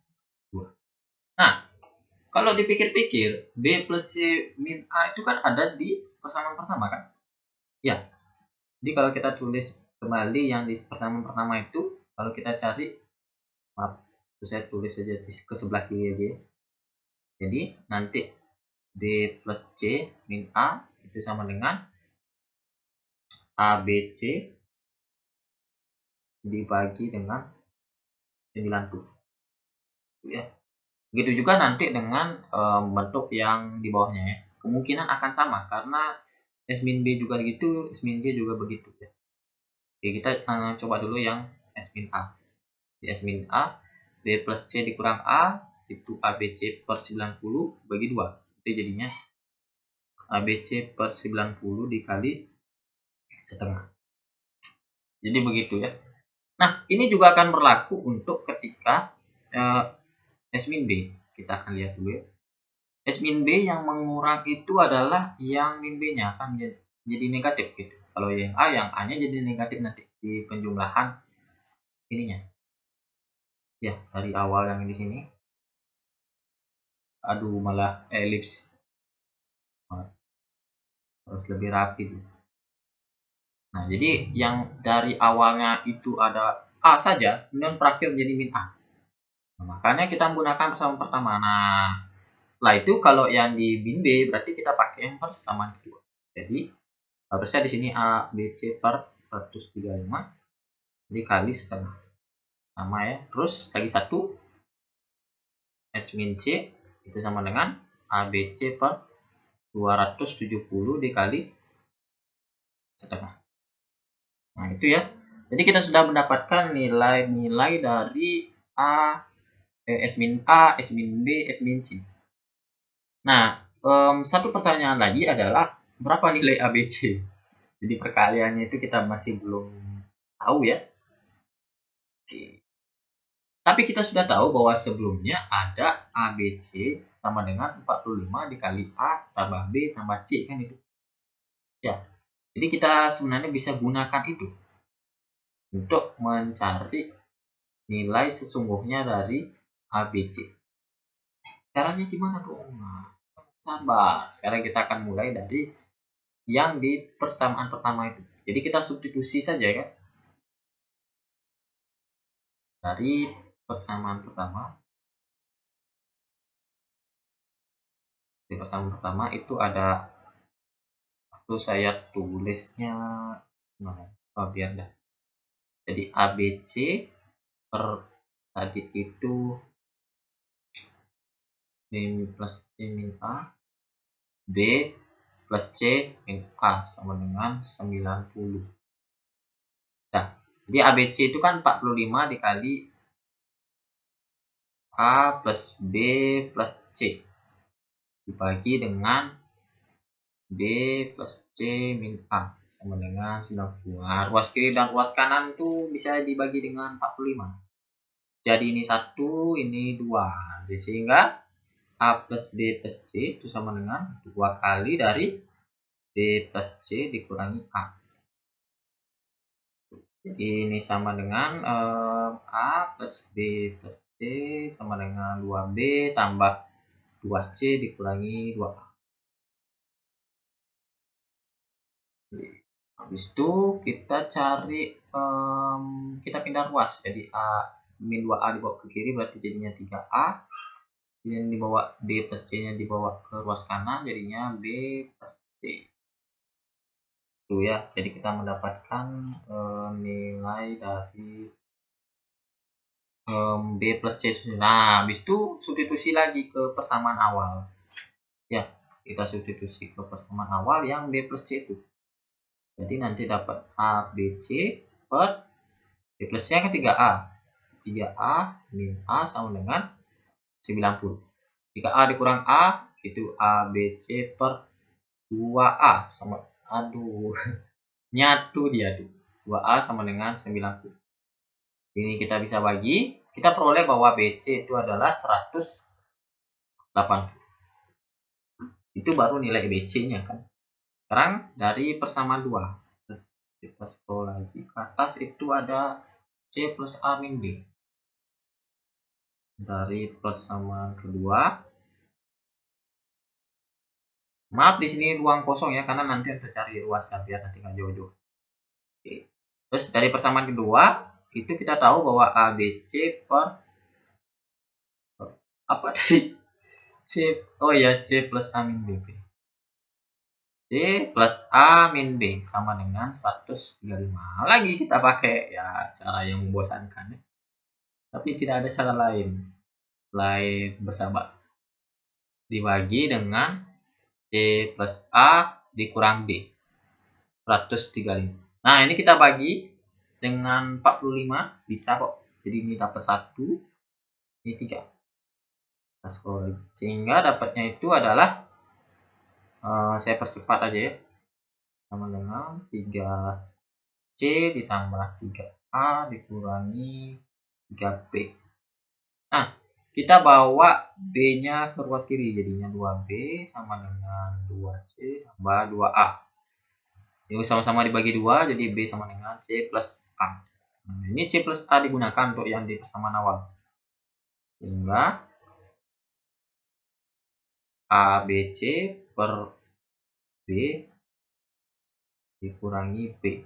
2. Nah, kalau dipikir-pikir, B plus C min A itu kan ada di persamaan pertama kan? Ya, jadi kalau kita tulis kembali yang di persamaan pertama itu, kalau kita cari, maaf, saya tulis saja ke sebelah kiri aja. Jadi nanti B plus C min A itu sama dengan ABC dibagi dengan 90. Ya. Begitu juga nanti dengan bentuk yang di bawahnya ya. Kemungkinan akan sama karena S min B juga gitu, S min C juga begitu ya. Oke, kita coba dulu yang S min A. Di S min A, B plus C dikurang A itu ABC per 90 bagi 2. Itu jadinya ABC per 90 dikali setengah. Jadi begitu ya. Nah, ini juga akan berlaku untuk ketika S min B. Kita akan lihat dulu ya. S min B yang mengurang itu adalah yang min B-nya akan jadi negatif gitu. Kalau yang A-nya jadi negatif nanti di penjumlahan ininya. Ya, dari awal yang di sini. Aduh, malah elips. Harus lebih rapi. Nah, jadi yang dari awalnya itu ada A saja, kemudian berakhir menjadi min A. Nah, makanya kita menggunakan persamaan pertama. Nah, setelah itu kalau yang di min B berarti kita pakai yang persamaan kedua. Jadi harusnya di sini A B C per 135 dikali setengah. Sama ya. Terus lagi satu S min C itu sama dengan A B C per 270 dikali setengah. Nah, itu ya. Jadi kita sudah mendapatkan nilai-nilai dari S min A, S min B, S min C. Nah, satu pertanyaan lagi adalah berapa nilai ABC? Jadi perkaliannya itu kita masih belum tahu ya. Oke. Tapi kita sudah tahu bahwa sebelumnya ada ABC sama dengan 45 dikali A tambah B tambah C kan itu. Ya. Jadi kita sebenarnya bisa gunakan itu untuk mencari nilai sesungguhnya dari ABC. Caranya gimana dong? Nah, sabar. Sekarang kita akan mulai dari yang di persamaan pertama itu. Jadi kita substitusi saja ya. Dari persamaan pertama. Di persamaan pertama itu ada, waktu saya tulisnya mana? Oh, biar dah. Jadi ABC per tadi itu B plus C min A, B plus C min A sama dengan 90. Nah, jadi ABC itu kan 45 dikali A plus B plus C dibagi dengan B plus C min A sama dengan 90. Nah, ruas kiri dan ruas kanan tuh bisa dibagi dengan 45. Jadi ini 1, ini 2. Jadi sehingga A plus B plus C itu sama dengan 2 kali dari B plus C dikurangi A. Jadi ini sama dengan A plus B plus C sama dengan 2B tambah 2C dikurangi 2A. Habis itu kita cari, kita pindah ruas. Jadi A min 2A dibawa ke kiri berarti jadinya 3A. Yang dibawa B plus C nya dibawa ke ruas kanan jadinya B plus C. ya. Jadi kita mendapatkan nilai dari B plus C. Nah, habis itu substitusi lagi ke persamaan awal. Ya, kita substitusi ke persamaan awal yang B plus C itu. Jadi nanti dapat A, B, C per B plus C kan 3A. 3A min A sama dengan 90. Jika A dikurang A, itu A, B, C per 2A sama, aduh, nyatu dia tuh. 2A sama dengan 90. Ini kita bisa bagi, kita peroleh bahwa BC itu adalah 180. Itu baru nilai BC-nya kan. Sekarang dari persamaan 2. Terus kita scroll lagi ke atas, itu ada C plus A min B. Dari persamaan kedua. Maaf di sini ruang kosong ya, karena nanti untuk cari ruas ya, biar nanti nggak jauh-jauh. Oke. Terus dari persamaan kedua, itu kita tahu bahwa ABC per apa tadi? C, oh ya, C plus A min B. C plus A min B sama dengan 135. Lagi kita pakai ya cara yang membosankan ya. Tapi tidak ada cara lain selain bersabar. Dibagi dengan C plus A dikurang B. 135. Nah, ini kita bagi dengan 45 bisa kok. Jadi ini dapat 1, ini 3. Sehingga dapatnya itu adalah saya percepat aja ya, sama dengan 3C ditambah 3A dikurangi 3B. Nah, kita bawa B-nya ke ruas kiri, jadinya 2B sama dengan 2C tambah 2A. Ini sama-sama dibagi 2, jadi B sama dengan C plus A. Nah, ini C plus A digunakan untuk yang di persamaan awal. Sehingga ABC per B dikurangi B.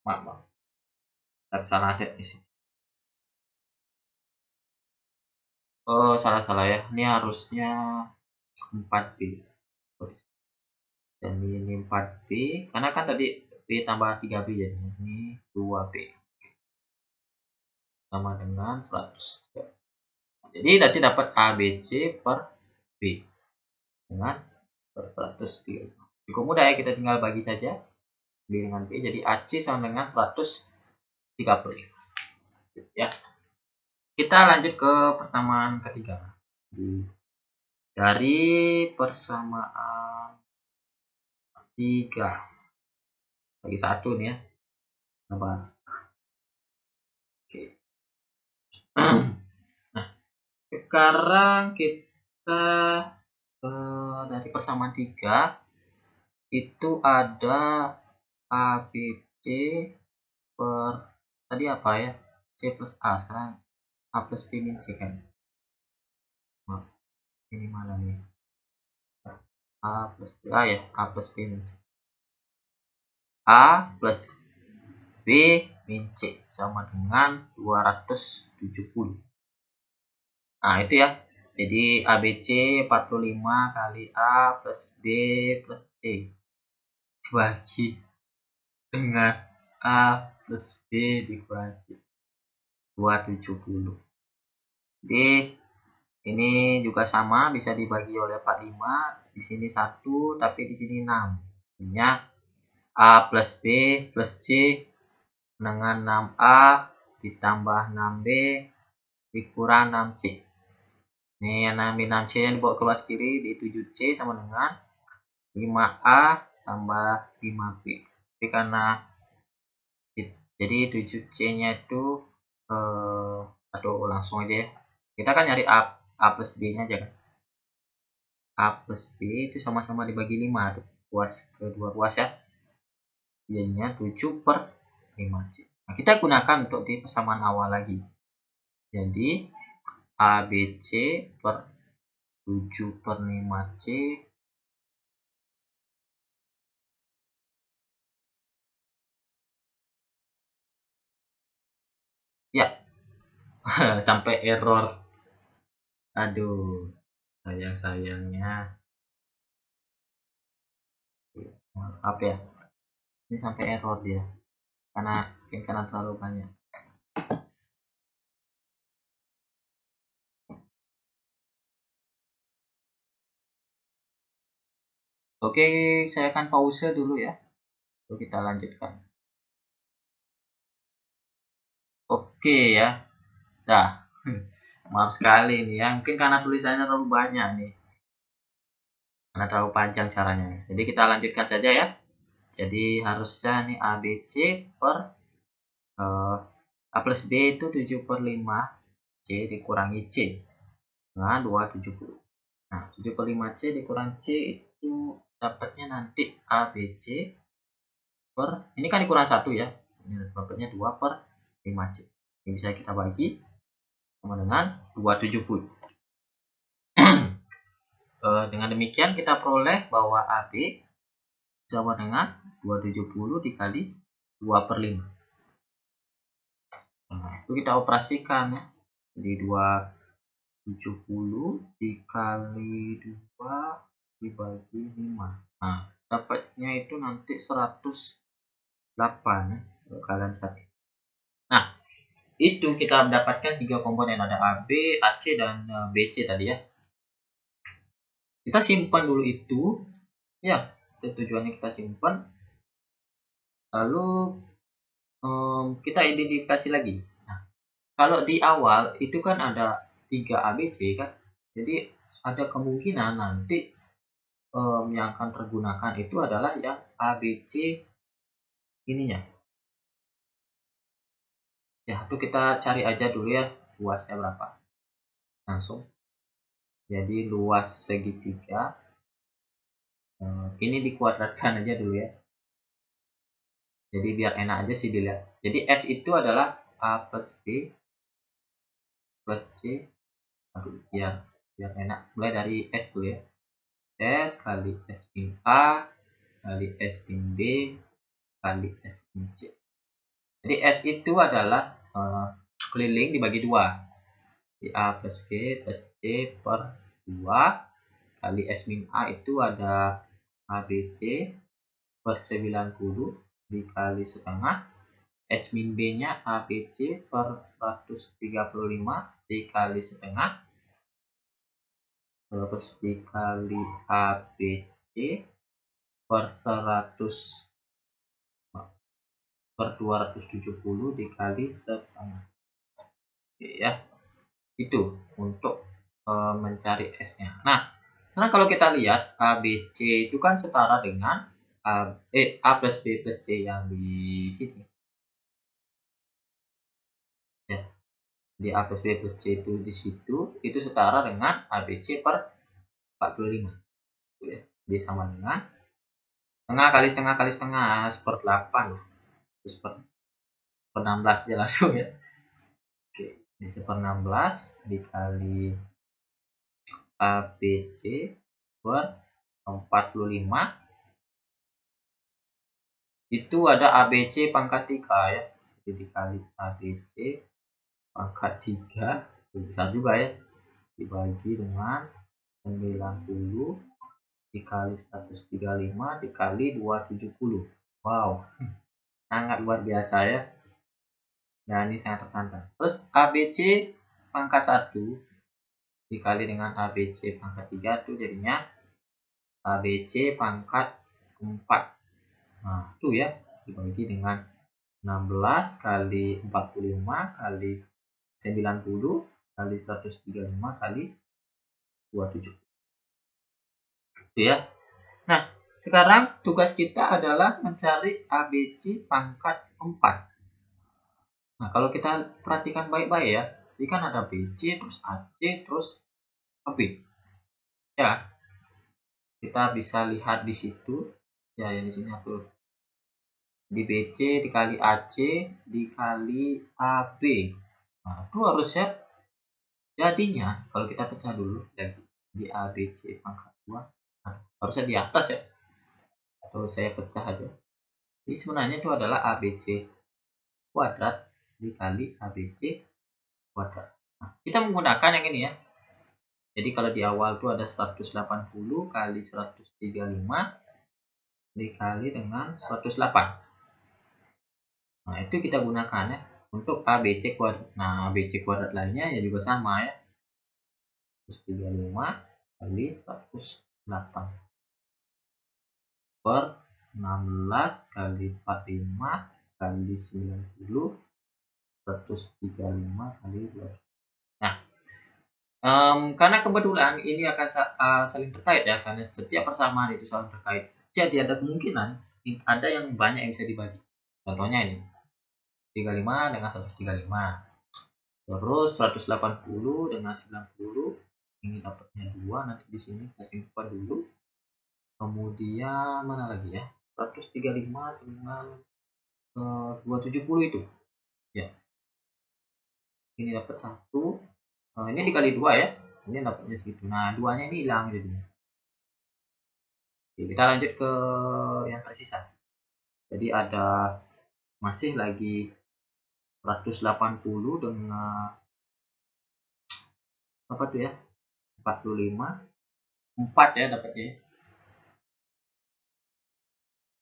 Maaf. Tapi salah cek di sini. Oh, salah ya. Ini harusnya 4B. Dan ini 4B. Karena kan tadi B tambah 3B jadinya. Ini 2B. Sama dengan 100. Jadi nanti dapat ABC per B. Dengan per 103. Cukup mudah ya, kita tinggal bagi saja. B dengan B. Jadi AC sama dengan 130. Ya. Kita lanjut ke persamaan ketiga. Dari persamaan 3 bagi 1 nih ya. Coba. Oke. Nah, sekarang kita dari persamaan 3 itu ada ABC per tadi apa ya? C plus A. Sekarang A plus B min C kan. Maaf, ini mana nih? A plus B, ya, A plus B min C. A plus B min C sama dengan 270. Nah, itu ya. Jadi ABC 45 kali A plus B plus C dibagi dengan A plus B dikurangi C. 270. Jadi ini juga sama, bisa dibagi oleh 45. Di sini 1, tapi di sini 6. Artinya A plus B plus C dengan 6A ditambah 6B dikurang 6C. Ini yang 6C yang dibawa ke kelas kiri di 7C sama dengan 5A tambah 5B. Tapi karena jadi 7C nya itu atau langsung aja ya. Kita kan nyari A plus B nya aja kan. A plus B itu sama-sama dibagi 5 tuh. Ruas kedua ruas ya. Jadinya 7 per 5C. Nah, kita gunakan untuk di persamaan awal lagi. Jadi ABC per 7 per 5C ya. Sampai error. Aduh, sayangnya maaf ya. Ini sampai error dia karena terlalu banyak. Oke, saya akan pause dulu ya. Lalu kita lanjutkan. Oke ya. Dah. Maaf sekali nih ya. Mungkin karena tulisannya terlalu banyak nih. Karena terlalu panjang caranya. Jadi kita lanjutkan saja ya. Jadi harusnya nih ABC per A plus B itu 7/5 C dikurangi C. Nah, 270. Nah, 7/5 C dikurang C itu dapatnya nanti ABC per, ini kan dikurang 1 ya. Ini dapatnya 2/5C. Ini bisa kita bagi sama dengan 270. Dengan demikian kita peroleh bahwa AB sama dengan 270 dikali 2/5. Nah, itu kita operasikan ya. Jadi 270 dikali 2 dibagi 5. Nah, dapatnya itu nanti 108 ya, kalian cari. Nah, itu kita mendapatkan 3 komponen, ada AB, AC, dan BC tadi ya. Kita simpan dulu itu ya, tujuannya kita simpan. Lalu kita identifikasi lagi. Nah, kalau di awal itu kan ada 3 ABC kan, jadi ada kemungkinan nanti yang akan tergunakan itu adalah yang ABC ininya. Ya, itu kita cari aja dulu ya luasnya berapa. Langsung. Jadi luas segitiga. Ini dikuadratkan aja dulu ya. Jadi biar enak aja sih dilihat. Jadi S itu adalah A plus B plus C. Aduh, biar enak. Mulai dari S dulu ya. S kali S min A kali S min B kali S min C. Jadi S itu adalah keliling dibagi 2. Di A plus B plus C per 2 kali S min A itu ada ABC per 90 dikali setengah. S min B nya ABC per 135 dikali setengah. Terus dikali ABC per 100 per 270 dikali setengah. Oke ya, itu untuk mencari S-nya. Nah, karena kalau kita lihat ABC itu kan setara dengan A plus B plus C yang di sini. Ya, di A plus B plus C itu di situ itu setara dengan ABC per 45. Ya, jadi sama dengan setengah kali setengah kali setengah /8. Terus per 16 aja langsung ya. Oke, ini 1/16 dikali ABC per 45 itu ada ABC pangkat 3 ya. Jadi dikali ABC pangkat 3 besar juga ya, dibagi dengan 90 dikali 135 dikali 270. Wow, sangat luar biasa ya. Nah, ini sangat tertantang. Terus ABC pangkat 1 dikali dengan ABC pangkat 3 itu jadinya ABC pangkat 4. Nah, itu ya, dibagi dengan 16 kali 45 kali 90 kali 135 kali 27. Itu ya. Nah, sekarang tugas kita adalah mencari ABC pangkat 4. Nah, kalau kita perhatikan baik-baik ya, ini kan ada BC, terus AC, terus AB. Ya, kita bisa lihat di situ. Ya, yang di sini aku di BC dikali AC dikali AB. Nah, itu harusnya jadinya kalau kita pecah dulu di ABC pangkat 2. Nah, harusnya di atas ya. Atau saya pecah aja. Jadi sebenarnya itu adalah ABC kuadrat dikali ABC kuadrat. Nah, kita menggunakan yang ini ya. Jadi kalau di awal itu ada 180 kali 135 dikali dengan 108. Nah, itu kita gunakan ya untuk ABC kuadrat. Nah, ABC kuadrat lainnya ya juga sama ya. 135 kali 108 per 16 kali 45 kali 90 135 kali 2. Nah, karena kebetulan ini akan saling terkait ya, karena setiap persamaan itu saling terkait. Jadi ada kemungkinan ada yang banyak yang bisa dibagi. Contohnya ini 35 dengan 135. Terus 180 dengan 90. Ini dapatnya 2, nanti di sini kita simpan dulu. Kemudian mana lagi ya? 135 dengan 270 itu. Ya. Ini dapat 1. Ini dikali 2 ya. Ini dapatnya segitu. Nah, 2-nya ini hilang jadinya. Oke, kita lanjut ke yang tersisa. Jadi ada masih lagi 180 dengan apa tuh ya? 45. 4 ya dapatnya.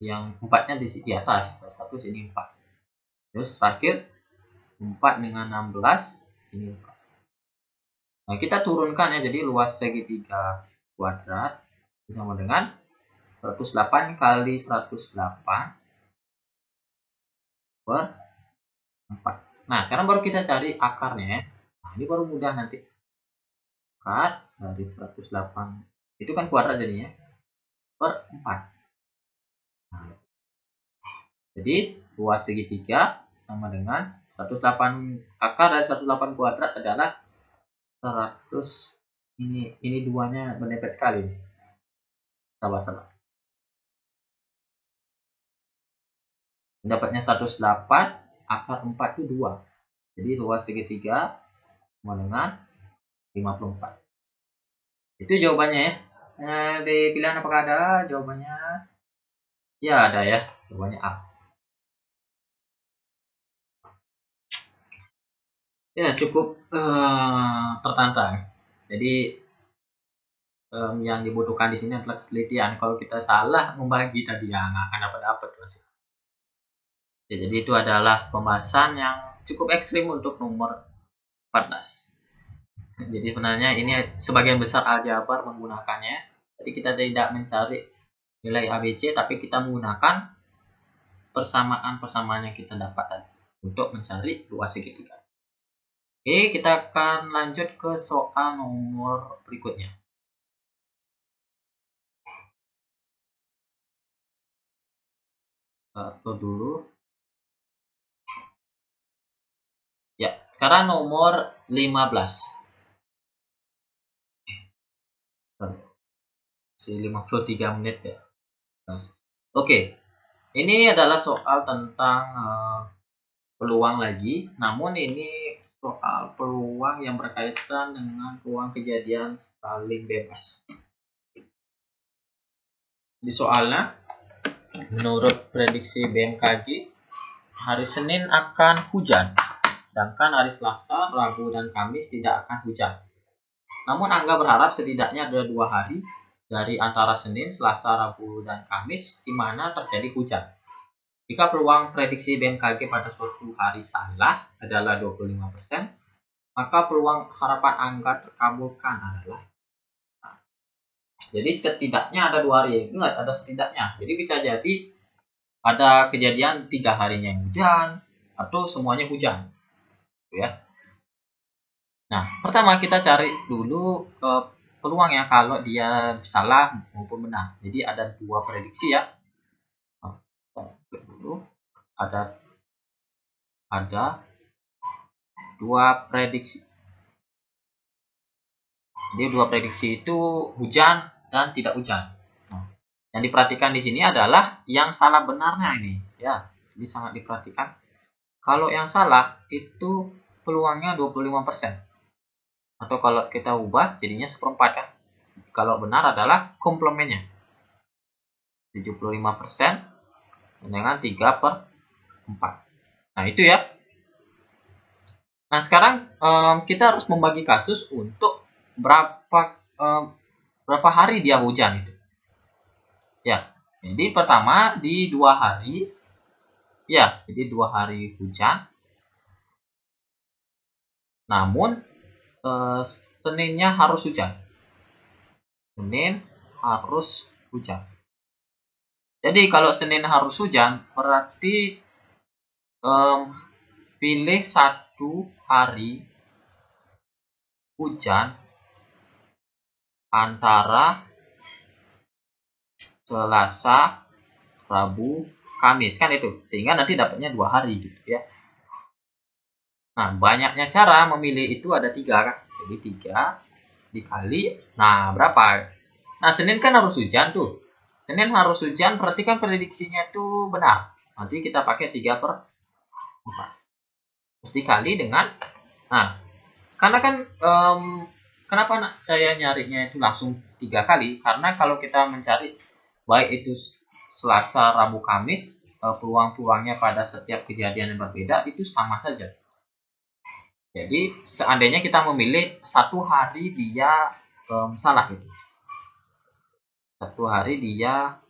Yang 4-nya di atas. Satu sini 4. Terus terakhir 4 dengan 16 sini 4. Nah, kita turunkan ya, jadi luas segitiga kuadrat sama dengan 108 kali 108 per 4. Nah, sekarang baru kita cari akarnya ya. Nah, ini baru mudah nanti. Akar dari 108 itu kan kuadrat jadinya per 4. Nah, jadi luas segitiga sama dengan 108, akar dari 108 kuadrat adalah 100. Ini duanya menempel sekali. Sabar. Dapatnya 108, akar 4 itu 2. Jadi luas segitiga sama dengan 54. Itu jawabannya ya. Di pilihan apakah ada jawabannya? Ya, ada ya. Jawabannya A. Ya, cukup tertantang. Jadi yang dibutuhkan di sini adalah penelitian. Kalau kita salah membagi tadi ya nggak akan dapat masih. Ya, jadi itu adalah pembahasan yang cukup ekstrim untuk nomor 14. Jadi sebenarnya ini sebagian besar aljabar menggunakannya. Jadi kita tidak mencari nilai ABC, tapi kita menggunakan persamaan-persamaan yang kita dapat tadi untuk mencari luas segitiga. Oke, kita akan lanjut ke soal nomor berikutnya. Upload dulu. Ya, sekarang nomor 15. Si 53 menit ya. Oke. Ini adalah soal tentang peluang lagi, namun ini soal peluang yang berkaitan dengan peluang kejadian saling bebas. Di soalnya, menurut prediksi BMKG, hari Senin akan hujan, sedangkan hari Selasa, Rabu, dan Kamis tidak akan hujan. Namun Angga berharap setidaknya ada 2 hari dari antara Senin, Selasa, Rabu, dan Kamis di mana terjadi hujan. Jika peluang prediksi BMKG pada suatu hari salah adalah 25%, maka peluang harapan Angga terkabulkan adalah. Jadi setidaknya ada 2 hari. Ingat, ada setidaknya. Jadi bisa jadi ada kejadian 3 harinya hujan atau semuanya hujan. Ya. Nah, pertama kita cari dulu peluangnya kalau dia salah maupun benar. Jadi ada 2 prediksi ya. Dulu ada 2 prediksi. Jadi 2 prediksi itu hujan dan tidak hujan. Nah, yang diperhatikan di sini adalah yang salah benarnya ini, ya. Jadi sangat diperhatikan. Kalau yang salah itu peluangnya 25%. Atau kalau kita ubah jadinya 1/4 kan. Kalau benar adalah komplemennya. 75% dengan 3/4. Nah, itu ya. Nah, sekarang kita harus membagi kasus untuk berapa hari dia hujan itu. Ya. Jadi pertama di 2 hari, ya, jadi 2 hari hujan. Namun Seninnya harus hujan. Senin harus hujan. Jadi kalau Senin harus hujan, berarti pilih satu hari hujan antara Selasa, Rabu, Kamis, kan itu. Sehingga nanti dapatnya 2 hari gitu ya. Nah, banyaknya cara memilih itu ada 3 kan. Jadi 3 dikali, nah berapa? Nah, Senin kan harus hujan tuh. Senin harus hujan, berarti kan prediksinya itu benar. Nanti kita pakai 3/4. Terus dikali dengan, nah, karena kan kenapa saya nyarinya itu langsung 3 kali? Karena kalau kita mencari baik itu Selasa, Rabu, Kamis, peluang-peluangnya pada setiap kejadian yang berbeda itu sama saja. Jadi seandainya kita memilih satu hari dia salah gitu. Satu hari dia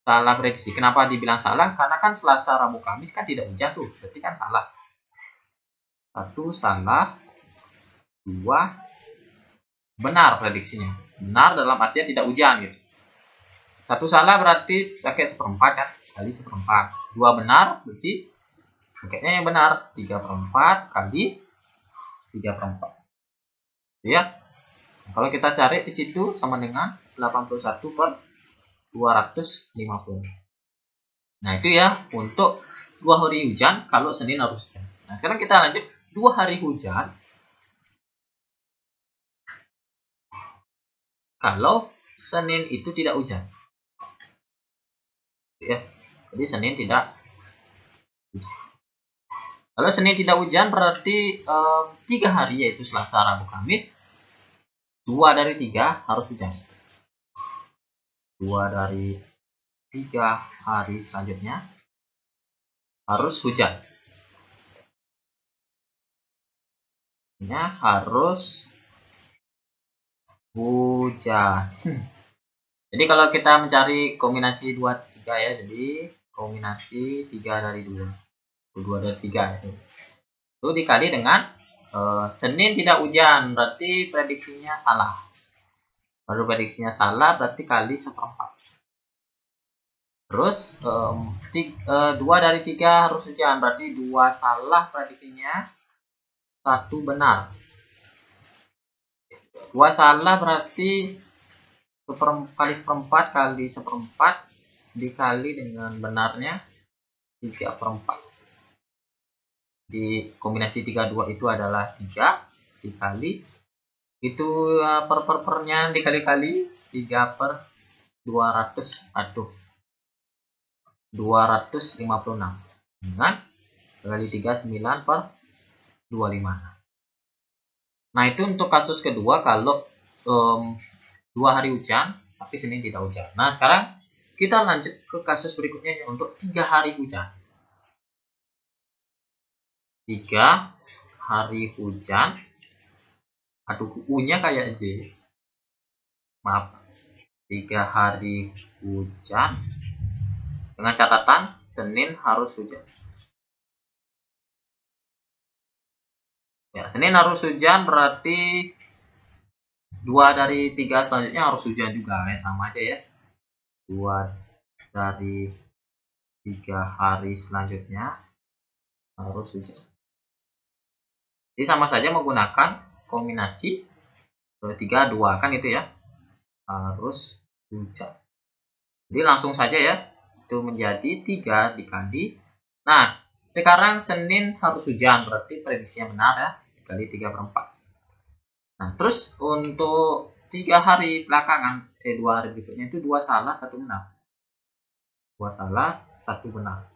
salah prediksi. Kenapa dibilang salah? Karena kan Selasa, Rabu, Kamis kan tidak hujan tuh. Berarti kan salah. Satu salah, 2 benar prediksinya. Benar dalam artian tidak hujan gitu. Satu salah berarti pakai 1/4 kan, kali 1/4. 2 benar berarti pakainya yang benar 3/4 kali 3/4. Ya. Kalau kita cari di situ sama dengan 81/250. Nah, itu ya untuk 2 hari hujan kalau Senin harus hujan. Nah, sekarang kita lanjut 2 hari hujan kalau Senin itu tidak hujan. Ya. Jadi Senin tidak hujan. Kalau Senin tidak hujan berarti 3 hari yaitu Selasa, Rabu, Kamis. 2 dari 3 harus hujan. 2 dari 3 hari selanjutnya harus hujan. Harus hujan. Jadi kalau kita mencari kombinasi 2 3 ya, jadi kombinasi 3 dari 2. 2 dari 3 itu. Itu dikali dengan Senin tidak hujan, berarti prediksinya salah. Baru prediksinya salah berarti kali 1/4. Terus 2 dari 3 harus hujan, berarti 2 salah prediksinya, 1 benar. 2 salah berarti kali 1/4 kali 1/4 dikali dengan benarnya 3/4. Di kombinasi 3 2 itu adalah 3 dikali itu pernya dikali-kali 3/200, aduh 256 dengan kali 3 9/25. Nah, itu untuk kasus kedua kalau 2 hari hujan tapi Senin tidak hujan. Nah, sekarang kita lanjut ke kasus berikutnya untuk 3 hari hujan. 3 hari hujan. Aduh, U-nya kayak J. Maaf. 3 hari hujan. Dengan catatan Senin harus hujan. Ya, Senin harus hujan berarti 2 dari 3 selanjutnya harus hujan juga. Ya, sama aja ya. 2 dari 3 hari selanjutnya harus hujan. Jadi sama saja menggunakan kombinasi 3 2 kan itu ya. Harus hujan. Jadi langsung saja ya. Itu menjadi 3 dikali. Nah, sekarang Senin harus hujan berarti prediksinya benar ya. Dikali 3/4. Nah, terus untuk 3 hari belakangan, 2 hari berikutnya itu 2 salah, 1 benar. 2 salah, 1 benar.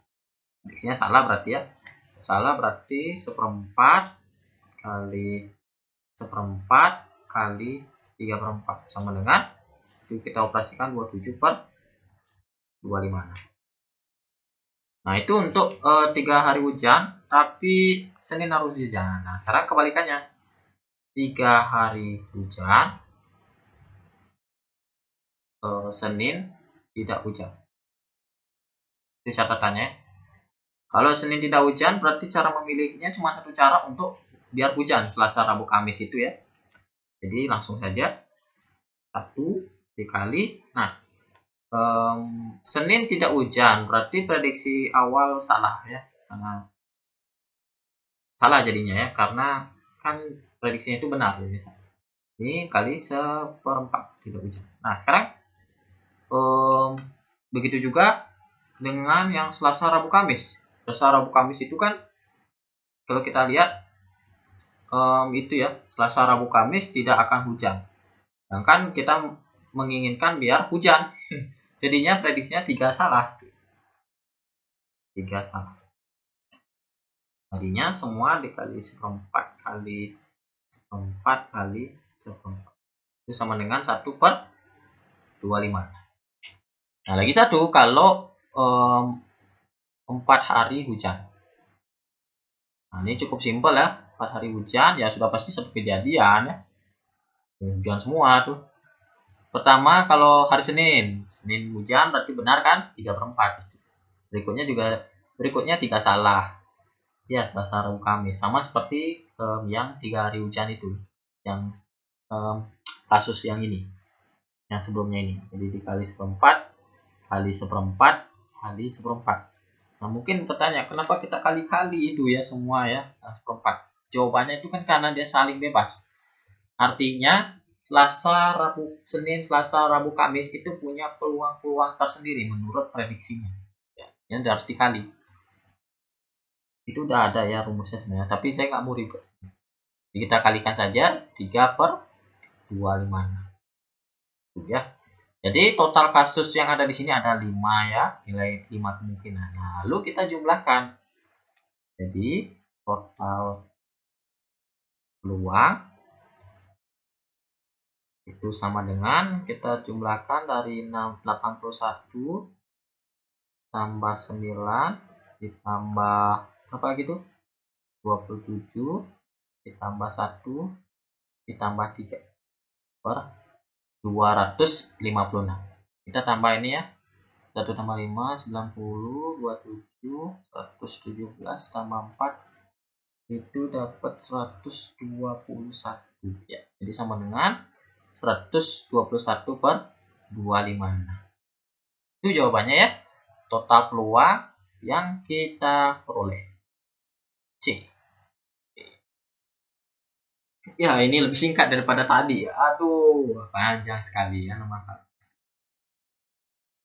Prediksinya salah berarti ya. Salah berarti 1/4 kali 1/4 kali 3/4 sama dengan itu kita operasikan 27/25. Nah, itu untuk 3 hari hujan tapi Senin harus hujan. Nah, sekarang kebalikannya. 3 hari hujan Senin tidak hujan. Itu catatannya. Kalau Senin tidak hujan, berarti cara memilihnya cuma satu cara untuk biar hujan, Selasa, Rabu, Kamis itu ya. Jadi langsung saja 1 dikali. Nah, Senin tidak hujan, berarti prediksi awal salah ya. Karena salah jadinya ya, karena kan prediksinya itu benar ya. Ini kali 1/4 tidak hujan. Nah, sekarang begitu juga dengan yang Selasa, Rabu, Kamis. Selasa, Rabu, Kamis itu kan kalau kita lihat itu ya, Selasa, Rabu, Kamis tidak akan hujan. Sedangkan kita menginginkan biar hujan. Jadinya prediksinya 3 salah. 3 salah. Jadinya semua dikali 1/4 kali 1/4 kali 1/4. Itu sama dengan 1/25. Nah, lagi satu, kalau 4 hari hujan. Nah, ini cukup simpel ya. 4 hari hujan, ya sudah pasti satu kejadian ya. Hujan semua tuh. Pertama, kalau hari Senin hujan berarti benar kan? 3/4. Berikutnya 3 salah. Ya, Selasa, Rabu, Kamis. Sama seperti yang 3 hari hujan itu. Yang kasus yang ini. Yang sebelumnya ini. Jadi dikali 1/4 kali 1/4 kali 1/4. Nah, mungkin bertanya, kenapa kita kali-kali itu ya semua ya, 1/4? Jawabannya itu kan karena dia saling bebas. Artinya, Senin, Selasa, Rabu, Kamis itu punya peluang-peluang tersendiri menurut prediksinya. Ya, yang harus dikali. Itu udah ada ya rumusnya sebenarnya, tapi saya nggak mau ribet. Jadi kita kalikan saja 3/256. Ya. Jadi total kasus yang ada di sini ada 5 ya, nilai 5 kemungkinan. Nah, lalu kita jumlahkan. Jadi total peluang itu sama dengan kita jumlahkan dari 81 tambah 9 ditambah apa gitu? 27 ditambah 1 ditambah 3 per 256. Kita tambah ini ya. 1 tambah 5, 90, 27, 117 tambah 4 itu dapat 121 ya. Jadi sama dengan 121 per 256. Itu jawabannya ya. Total peluang yang kita peroleh. C. Ya, ini lebih singkat daripada tadi ya. Aduh, panjang sekali ya nomor.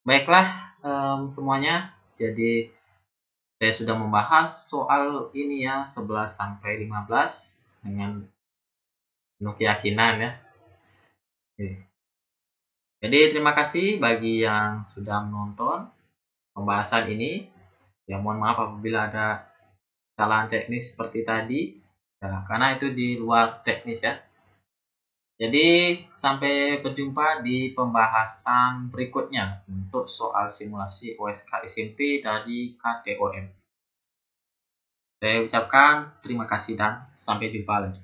Baiklah semuanya. Jadi saya sudah membahas soal ini ya 11 sampai 15 dengan penuh keyakinan ya. Jadi terima kasih bagi yang sudah menonton pembahasan ini. Ya, mohon maaf apabila ada kesalahan teknis seperti tadi. Ya, karena itu di luar teknis ya. Jadi sampai berjumpa di pembahasan berikutnya untuk soal simulasi OSK SMP dari KTOM. Saya ucapkan terima kasih dan sampai jumpa lagi.